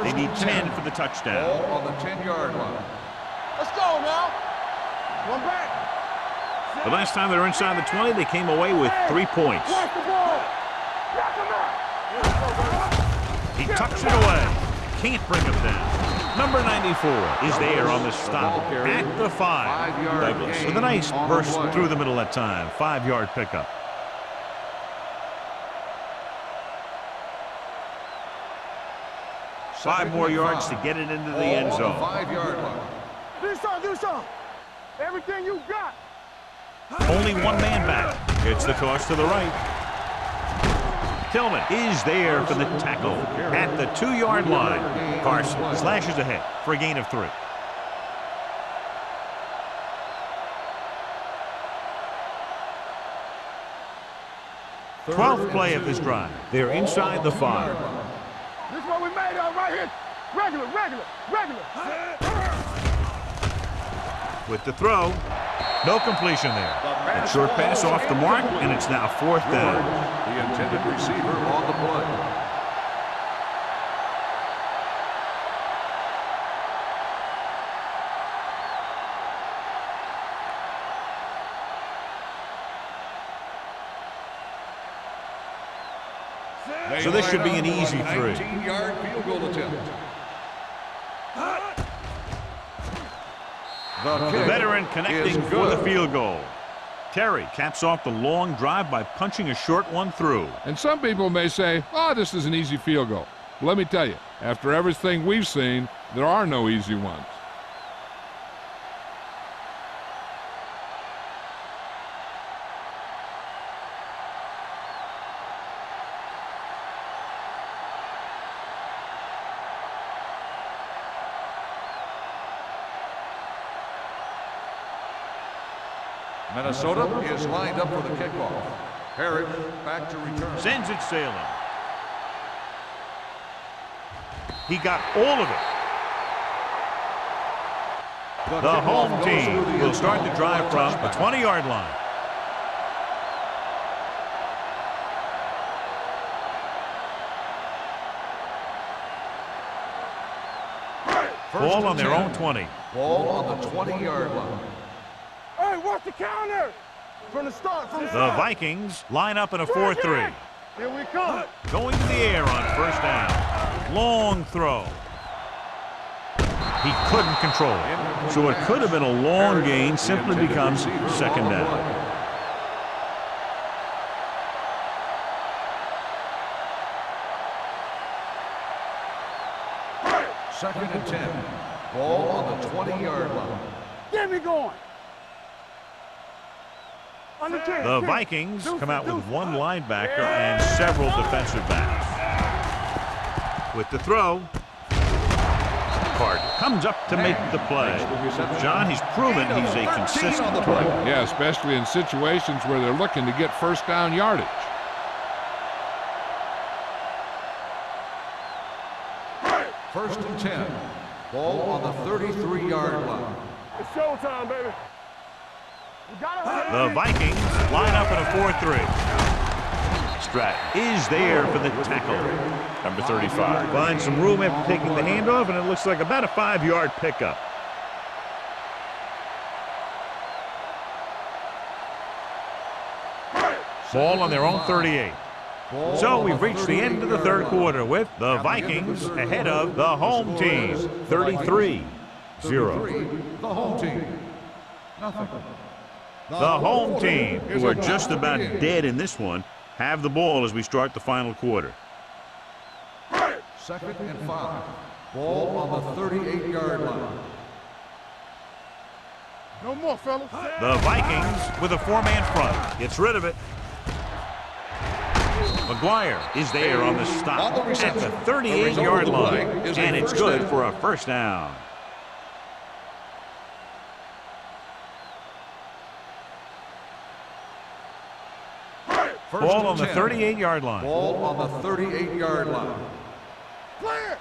They need 10 for the touchdown. Ball on the 10-yard line. Let's go now. One back. The last time they were inside the 20, they came away with 3 points. Watch the ball. Knock him out. He tucks it away. can't bring him down. Number 94 is there on the stop at the 5. Douglas with a nice burst through the middle that time. 5-yard pickup. Five more yards to get it into the end zone. 5-yard line. Do something. Everything you got. Only one man back. It's the toss to the right. Tillman is there for the tackle at the 2-yard line. Carson slashes ahead for a gain of 3. Twelfth play of this drive. They're inside the 5. This is what we made of right here. Regular. With the throw, no completion there. A short pass off the mark, and it's now 4th down. The intended receiver on the play. So this should be an easy 3. 19-yard field goal attempt. The veteran connecting for the field goal. Terry caps off the long drive by punching a short one through. And some people may say, oh, this is an easy field goal. But let me tell you, after everything we've seen, there are no easy ones. Minnesota is lined up for the kickoff. Harris back to return. Sends it sailing. He got all of it. The home team will start the drive from the 20-yard line. Ball on their own 20. Ball on the 20-yard line. Hey, watch the counter. From the start. The Vikings line up in a 4-3. Here we come. Going to the air on 1st down. Long throw. He couldn't control it. So it could have been a long gain, simply becomes 2nd down. Second and 10. Ball on the 20-yard line. Get me going. The Vikings come out with one linebacker and several defensive backs. With the throw, Carter comes up to make the play. John, he's proven he's a consistent player. Yeah, especially in situations where they're looking to get 1st down yardage. First and 10. Ball on the 33-yard line. It's showtime, baby. The Vikings line up in a 4-3. Stratton is there for the tackle. Number 35. Finds some room after taking the handoff, and it looks like about a 5-yard pickup. Ball on their own 38. So we've reached the end of the 3rd quarter with the Vikings ahead of the home team, 33-0. The home team. Nothing. The home team, who are just about dead in this one, have the ball as we start the final quarter. 2nd and 5. Ball on the 38-yard line. No more, fellas. The Vikings with a 4-man front. Gets rid of it. McGuire is there on the stop at the 38-yard line, and it's good for a 1st down. Ball on the 38-yard line. Ball on the 38-yard line. Clear.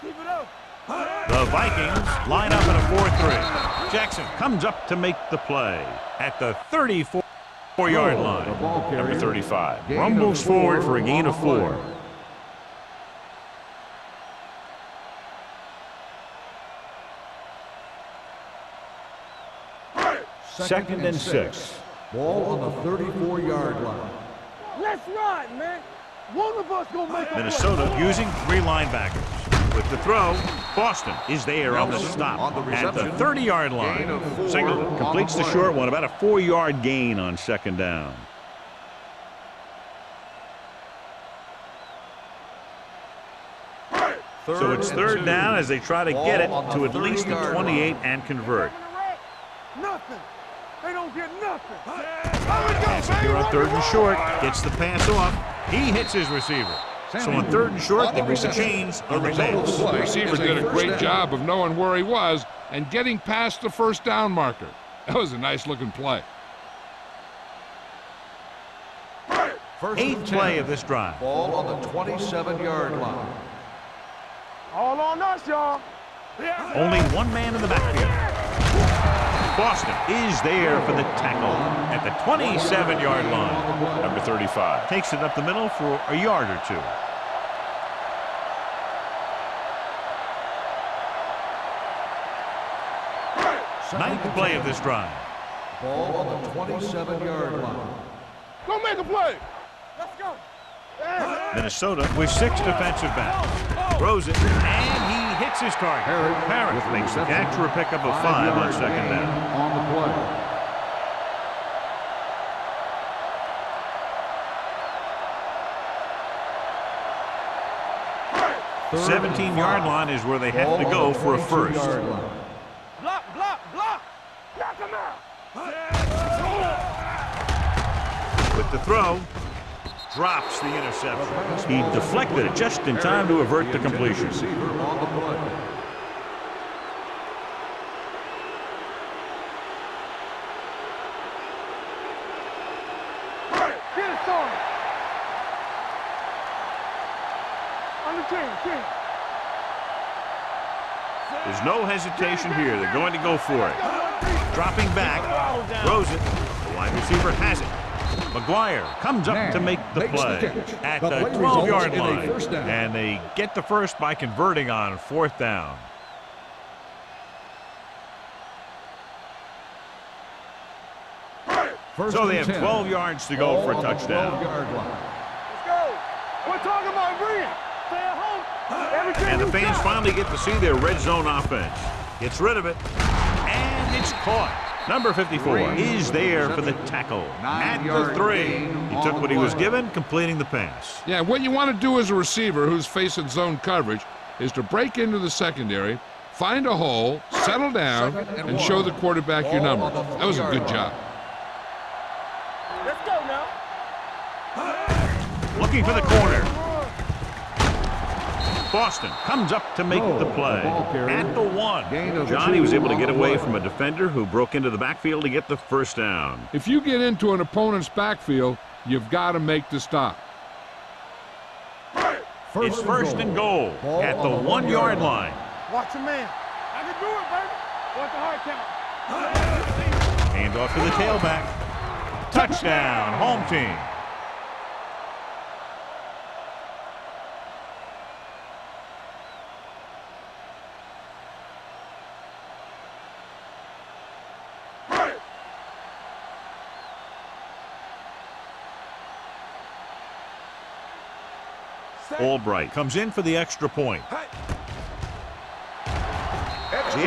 Keep it up. The Vikings line up in a 4-3. Jackson comes up to make the play at the 34-yard line. Number 35 rumbles forward for a gain of 4. Second and 6. Ball on the 34-yard line. Let's ride, man. One of us gonna make a Minnesota using 3 linebackers. With the throw, Boston is there on the Nelson stop on the at the reception. 30-yard line. Gain of 4 Singleton on completes the play. short one, about a 4-yard gain on second down. So it's third down as they try to get it to at least the 28 and convert. Nothing. They don't get nothing. Pass it here on third and short. Gets the pass off. He hits his receiver. So on third and short, they move the chains on the pass. The receiver did a great job of knowing where he was and getting past the first down marker. That was a nice-looking play. Eighth play of this drive. Ball on the 27-yard line. All on us, y'all. Only one man in the backfield. Boston is there for the tackle at the 27-yard line. Number 35 takes it up the middle for a yard or two. Ninth play of this drive. Ball on the 27-yard line. Go make a play. Let's go. Minnesota with 6 defensive backs. Throws it, and he hits his target. Harris makes the catch for a pickup of 5 on second down. On the play. 17-yard line is where they have to go for a first. Block, block, block. Knock him out. With the throw, drops the interception. He deflected it just in time to avert the completion. Receiver on the play. Get it started. On the team. There's no hesitation here. They're going to go for it. Dropping back, throws it. The wide receiver has it. McGuire comes up to make the play at the 12-yard line. And they get the first by converting on fourth down. So they have 12 yards to go for a touchdown. Let's go. We're talking about bring it. Stay at home. Everything And the you fans got. finally get to see their red zone offense. Gets rid of it, and it's caught. Number 54 is there for the tackle at the 3. He took what he was given, completing the pass. Yeah, what you want to do as a receiver who's facing zone coverage is to break into the secondary, find a hole, settle down, and show the quarterback your numbers. That was a good job. Let's go now. Looking for the corner. Boston comes up to make the play at the 1. Johnny was able to get away from a defender who broke into the backfield to get the first down. If you get into an opponent's backfield, you've got to make the stop. It's first and goal at the 1-yard line. Watch your man. I can do it, baby. Watch the hard count. Hand off to the tailback. Touchdown, home team. Albright comes in for the extra point. The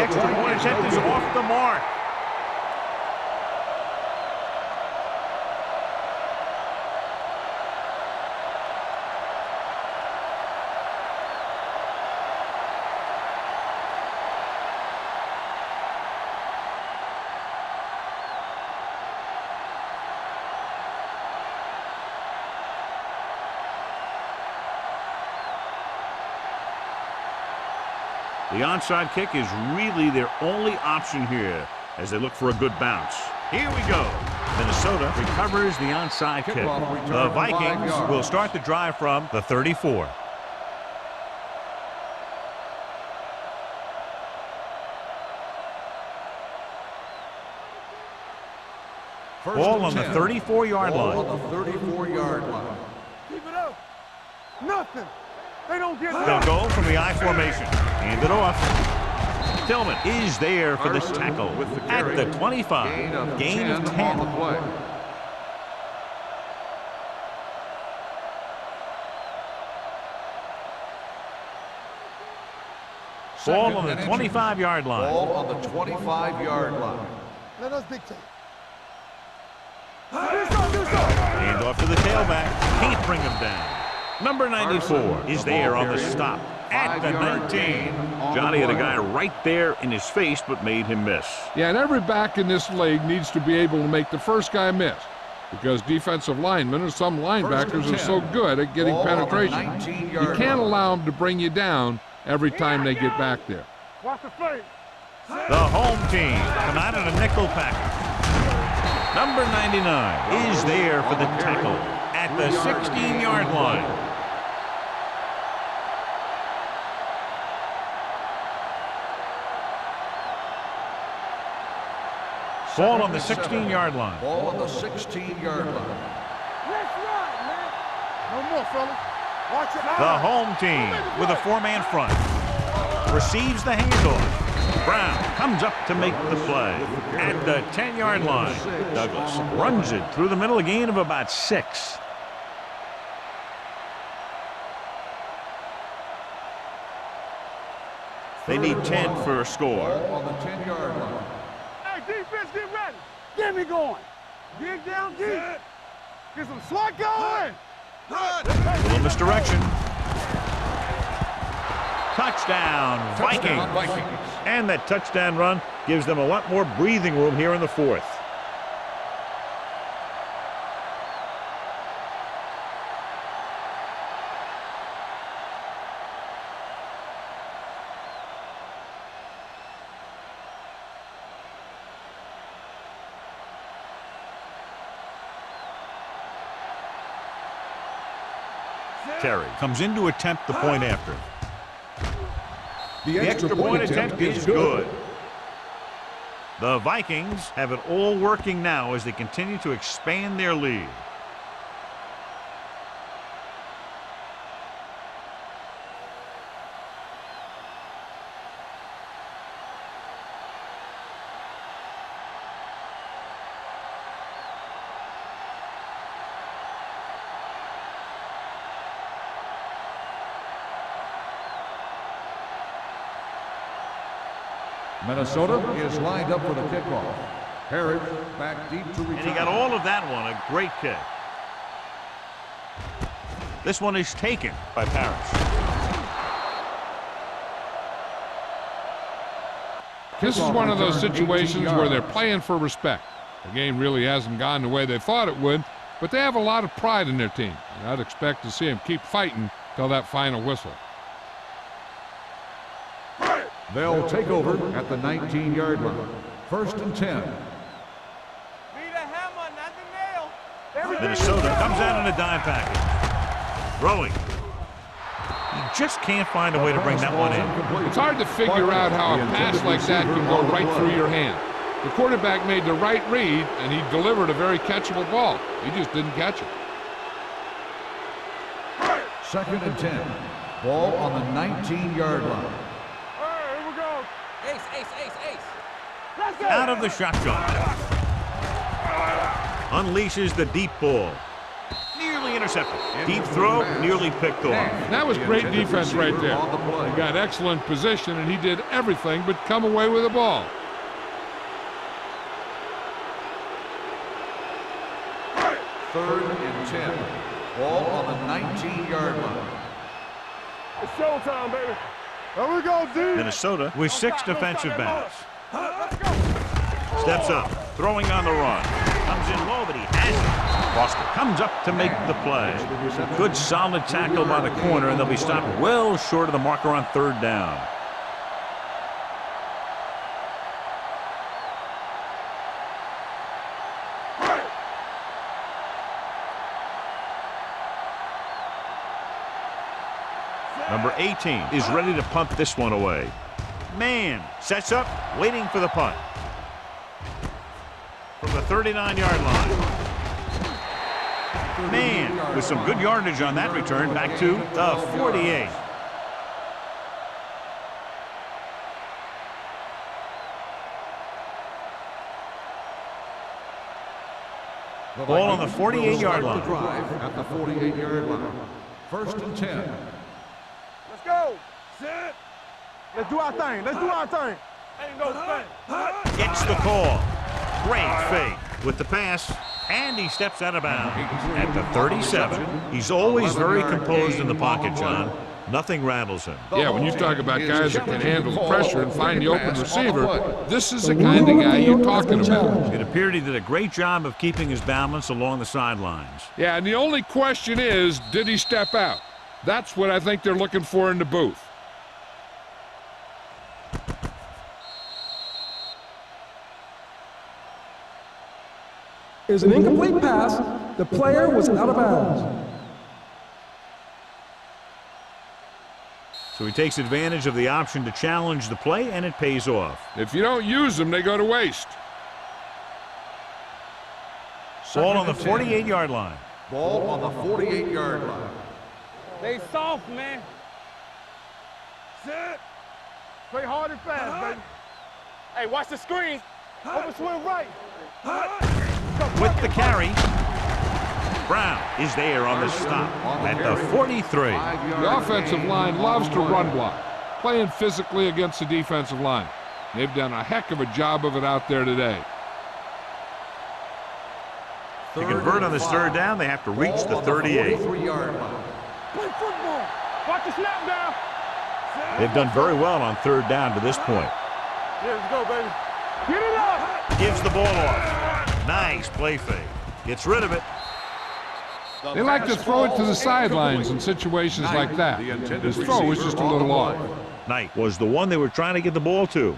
extra point attempt is off the mark. The onside kick is really their only option here as they look for a good bounce. Here we go. Minnesota recovers the onside kick. The Vikings will start the drive from the 34. Ball on the 34-yard line. On the 34-yard line. Keep it up. Nothing. They don't get They'll nothing. go from the I formation. Hand it off. Tillman is there for this tackle at the 25. Gain of 10. On the play. Ball on the 25-yard line. Ball on the 25-yard line. Let us dictate. Hand off to the tailback. Can't bring him down. Number 94 is there on the stop at the 19. Johnny had a guy right there in his face, but made him miss. Yeah, and every back in this league needs to be able to make the first guy miss, because defensive linemen and some linebackers are so good at getting penetration. You can't allow them to bring you down every time they get back there. Watch the face. The home team come out in a nickel package. Number 99 is there for the tackle at the 16-yard line. Ball on the 16-yard line. Ball on the 16-yard line. Let's ride, man. No more, fellas. Watch your eyes. The home team with a four-man front receives the handoff. Brown comes up to make the play at the 10-yard line. Douglas runs it through the middle, a gain of about 6. They need 10 for a score. Ball on the 10-yard line. Hey, defense, get ready. Get me going. Dig down deep. Get some SWAT going. A little misdirection. Touchdown, Touchdown, Vikings. Vikings. And that touchdown run gives them a lot more breathing room here in the fourth. Terry comes in to attempt the point after. The extra point attempt is good. The Vikings have it all working now as they continue to expand their lead. Minnesota is lined up for the kickoff. Harris back deep to return. And he got all of that one, a great kick. This one is taken by Parrish. This is one of those situations where they're playing for respect. The game really hasn't gone the way they thought it would, but they have a lot of pride in their team, and I'd expect to see them keep fighting till that final whistle. They'll take over at the 19-yard line. 1st and 10. Be the hammer, not the nail. Minnesota comes out in a dime package. Throwing. He just can't find a way to bring that one in. It's hard to figure out how a pass like that can go right through your hand. The quarterback made the right read, and he delivered a very catchable ball. He just didn't catch it. 2nd and 10. Ball on the 19-yard line. Out of the shotgun. Unleashes the deep ball. Nearly intercepted. Deep throw, nearly picked off. That was great defense right there. He got excellent position, and he did everything but come away with the ball. Third and 10. Ball on the 19-yard line. It's showtime, baby. There we go, D. Minnesota with 6 defensive backs. Let's go. Steps up, throwing on the run. Comes in low, but he has it. Foster comes up to make the play. Good solid tackle by the corner, and they'll be stopped well short of the marker on 3rd down. Number 18 is ready to punt this one away. Man sets up, waiting for the punt. From the 39-yard line. Man, with some good yardage on that return, back to the 48. Ball on the 48-yard line. Drive at the 48-yard line. 1st and 10. Let's go. Sit. Let's do our thing. Let's do our thing. Ain't no thing. Gets the call. Great fake with the pass. And he steps out of bounds at the 37. He's always very composed in the pocket, John. Nothing rattles him. Yeah, when you talk about guys that can handle the pressure and find the open receiver, this is the kind of guy you're talking about. It appeared he did a great job of keeping his balance along the sidelines. Yeah, and the only question is, did he step out? That's what I think they're looking for in the booth. Is an incomplete pass. The player was out of bounds. So he takes advantage of the option to challenge the play, and it pays off. If you don't use them, they go to waste. Ball on the 48-yard line. Ball on the 48-yard line. They soft, man. Sit. Play hard and fast, baby. Hey, watch the screen. Over swing right. With the carry, Brown is there on the stop at the 43. The offensive line loves to run block, playing physically against the defensive line. They've done a heck of a job of it out there today. To convert on this third down, they have to reach the 38. Play football. Watch the snap down. They've done very well on third down to this point. Yeah, let's go, baby. Get it up. Gives the ball off. Nice play fake. Gets rid of it. They like to throw it to the sidelines in situations like that. His throw was just a little off. Knight was the one they were trying to get the ball to.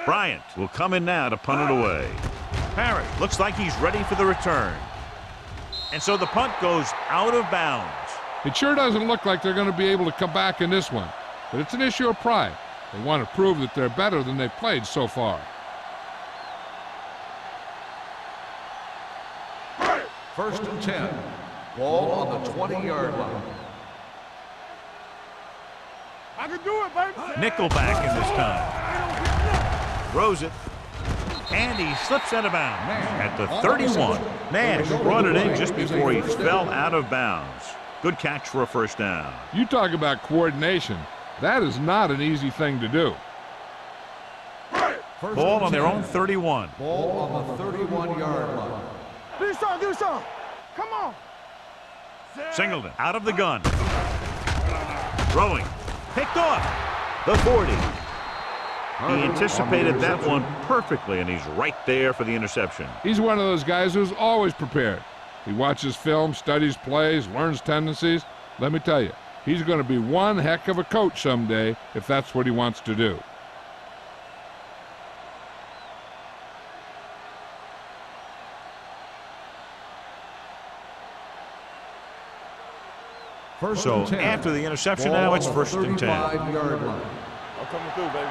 Bryant will come in now to punt it away. Parrott looks like he's ready for the return. And so the punt goes out of bounds. It sure doesn't look like they're going to be able to come back in this one, but it's an issue of pride. They want to prove that they're better than they've played so far. First and 10. Ball on the 20-yard line. I can do it, baby. Nickel back in this time. Throws it. And he slips out of bounds at the 31. Nash brought it in just before he fell out of bounds. Good catch for a first down. You talk about coordination. That is not an easy thing to do. Ball on their own 31. Ball on the 31-yard line. Do something, do something. Come on. Singleton out of the gun. Throwing. Picked off. The 40. He anticipated that one perfectly, and he's right there for the interception. He's one of those guys who's always prepared. He watches film, studies plays, learns tendencies. Let me tell you, he's going to be one heck of a coach someday if that's what he wants to do. So after the interception, now it's first and 10. I'm coming through, baby.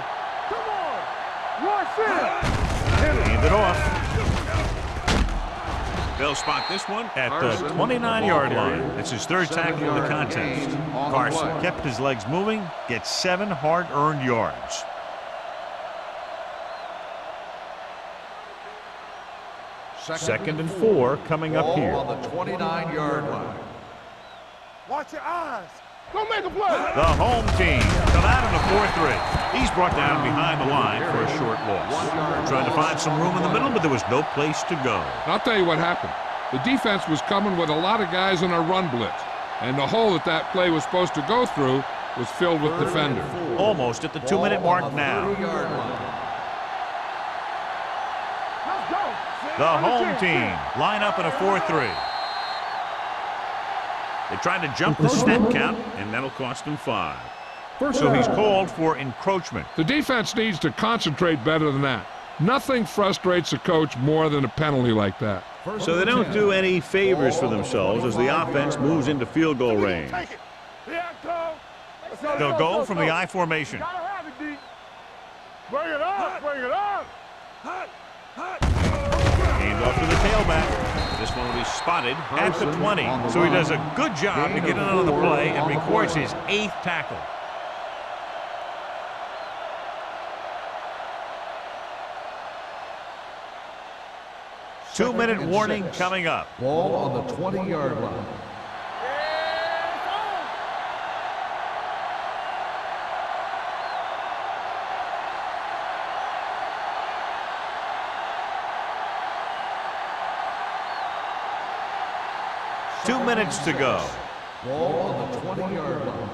Come on. Rush in. Hand it off. They'll spot this one at the 29-yard line. It's his third tackle of the contest. Carson kept his legs moving, gets 7 hard-earned yards. Second and 4 coming up here. Ball on the 29-yard line. Watch your eyes. Go make a play. The home team come out in a 4-3. He's brought down behind the line for a short loss. Trying to find some room in the middle, but there was no place to go. I'll tell you what happened. The defense was coming with a lot of guys in a run blitz, and the hole that play was supposed to go through was filled with defenders. Almost at the 2-minute mark now. Let's go. The home team line up in a 4-3. They tried to jump the snap count, and that'll cost them 5. So he's called for encroachment. The defense needs to concentrate better than that. Nothing frustrates a coach more than a penalty like that. So they don't do any favors for themselves as the offense moves into field goal range. Yeah, go. They'll go from the I formation. Gotta have it, D. Bring it up. Bring it up. Hand off to the tailback. This one will be spotted at the 20. So he does a good job to get in on the play and records his 8th tackle. 2-minute warning coming up. Ball on the 20-yard line. Two minutes to go. Ball on the 20-yard line.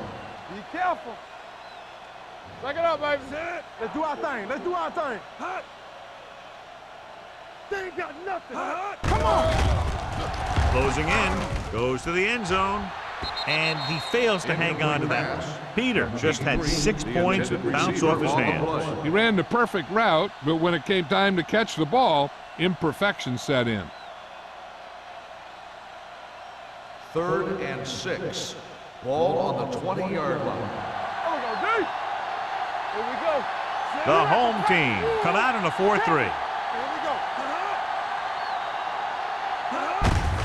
Be careful. Back it up, baby. Let's do our thing. Let's do our thing. They ain't got nothing. Come on. Closing in. Goes to the end zone. And he fails to hang on to that one. Peter just had 6 points bounce off his hands. He ran the perfect route, but when it came time to catch the ball, imperfection set in. 3rd and 6. Ball on the 20-yard line. Here we go, D. Here we go. The home team come out in a 4-3. Here we go.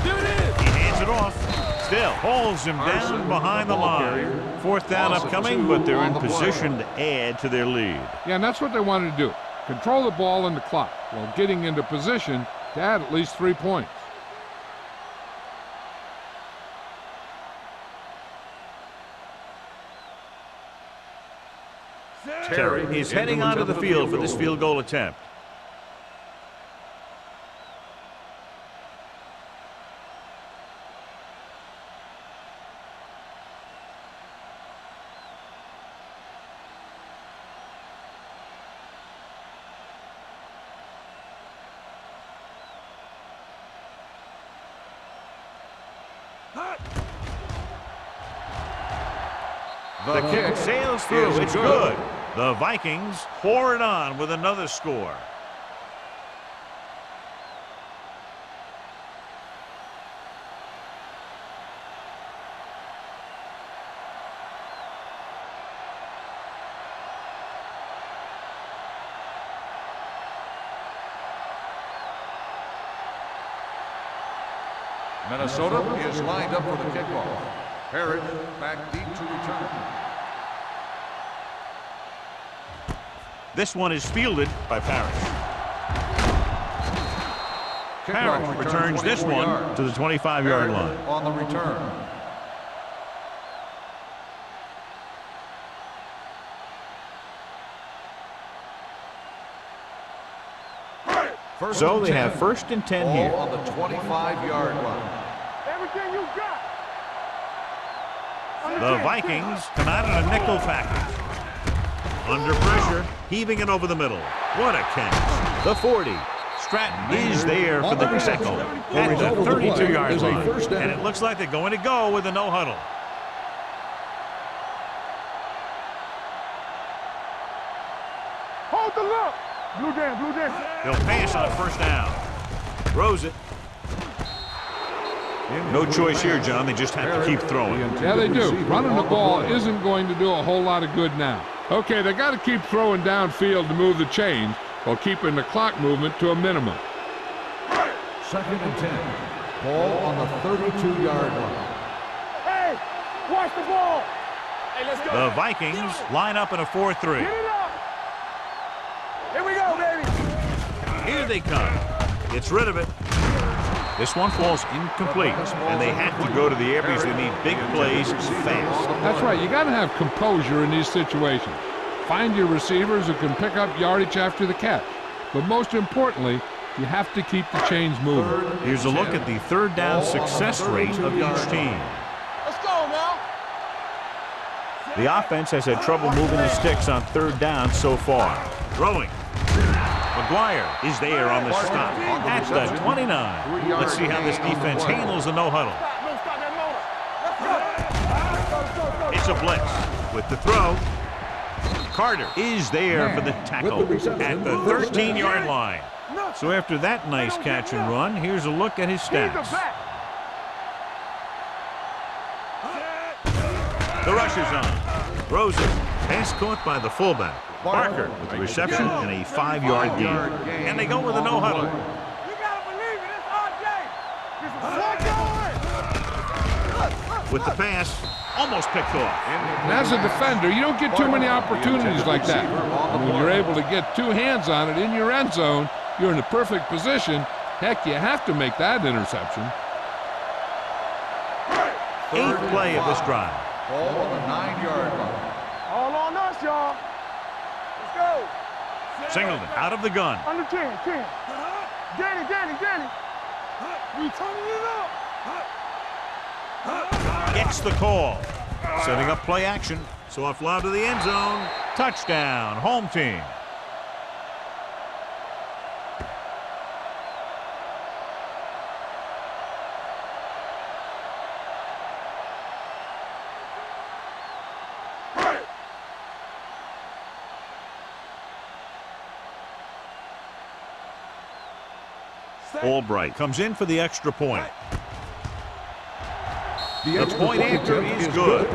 Here it is. He hands it off. Still holds him down behind the line. 4th down upcoming, but they're in position to add to their lead. Yeah, and that's what they wanted to do. Control the ball and the clock while getting into position to add at least 3 points. Terry is heading onto the field for this field goal attempt. The kick sails through. It's good. The Vikings pour it on with another score. Minnesota is lined up for the kickoff. Harris back deep to return. This one is fielded by Parrish. Parrish returns this one to the 25-yard line. On the return. So they have 1st and 10 here. On the 25-yard line. Everything you got. The Vikings come out in a nickel package. Under pressure, heaving it over the middle. What a catch. The 40. Stratton is there for the tackle at the 32-yard line. And it looks like they're going to go with a no huddle. Hold the look. Blue down, blue down. They'll pass on 1st down. Throws it. No choice here, John. They just have to keep throwing. Yeah, they do. Running the ball isn't going to do a whole lot of good now. Okay, they got to keep throwing downfield to move the chains while keeping the clock movement to a minimum. 2nd and 10. Ball on the 32-yard line. Hey, watch the ball. Hey, let's go. The Vikings line up in a 4-3. Get it up. Here we go, baby. Here they come. Gets rid of it. This one falls incomplete, and they have to go to the air because they need big plays fast. That's right. You got to have composure in these situations. Find your receivers who can pick up yardage after the catch. But most importantly, you have to keep the chains moving. Here's a look at the 3rd down success rate of each team. Let's go now. The offense has had trouble moving the sticks on 3rd down so far. Throwing. McGuire is there on the stop at the 29. Let's see how this defense handles the no huddle. It's a blitz with the throw. Carter is there for the tackle at the 13-yard line. So after that nice catch and run, here's a look at his stats. The rush is on. Throws it. Pass caught by the fullback. Parker with the reception and a 5-yard gain. And they go with a no huddle. You gotta believe it. It's RJ. With the pass, almost picked off. And as a defender, you don't get too many opportunities like that. And when you're able to get 2 hands on it in your end zone, you're in the perfect position Heck, you have to make that interception. 8th play of this drive. Ball on the 9-yard line. All on us, y'all. Let's go. Singleton out of the gun. Under 10, 10. Danny. We turning it up. Gets the call. Setting up play action. Soft lob to the end zone. Touchdown, home team. Albright comes in for the extra point. The point after is good.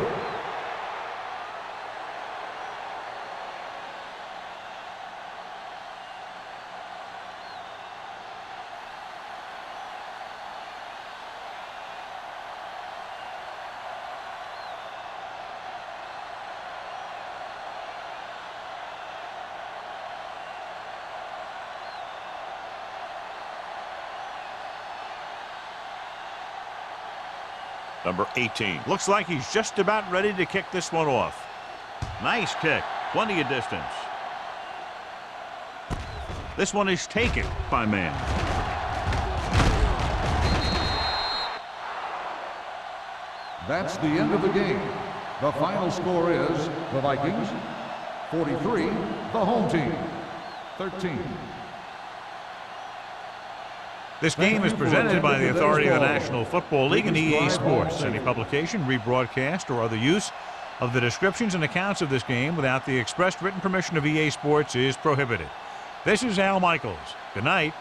Number 18. Looks like he's just about ready to kick this one off. Nice kick. Plenty of distance. This one is taken by man. That's the end of the game. The final score is the Vikings 43, the home team 13. This game is presented by the authority of the National Football League and EA Sports. Any publication, rebroadcast, or other use of the descriptions and accounts of this game without the expressed written permission of EA Sports is prohibited. This is Al Michaels. Good night.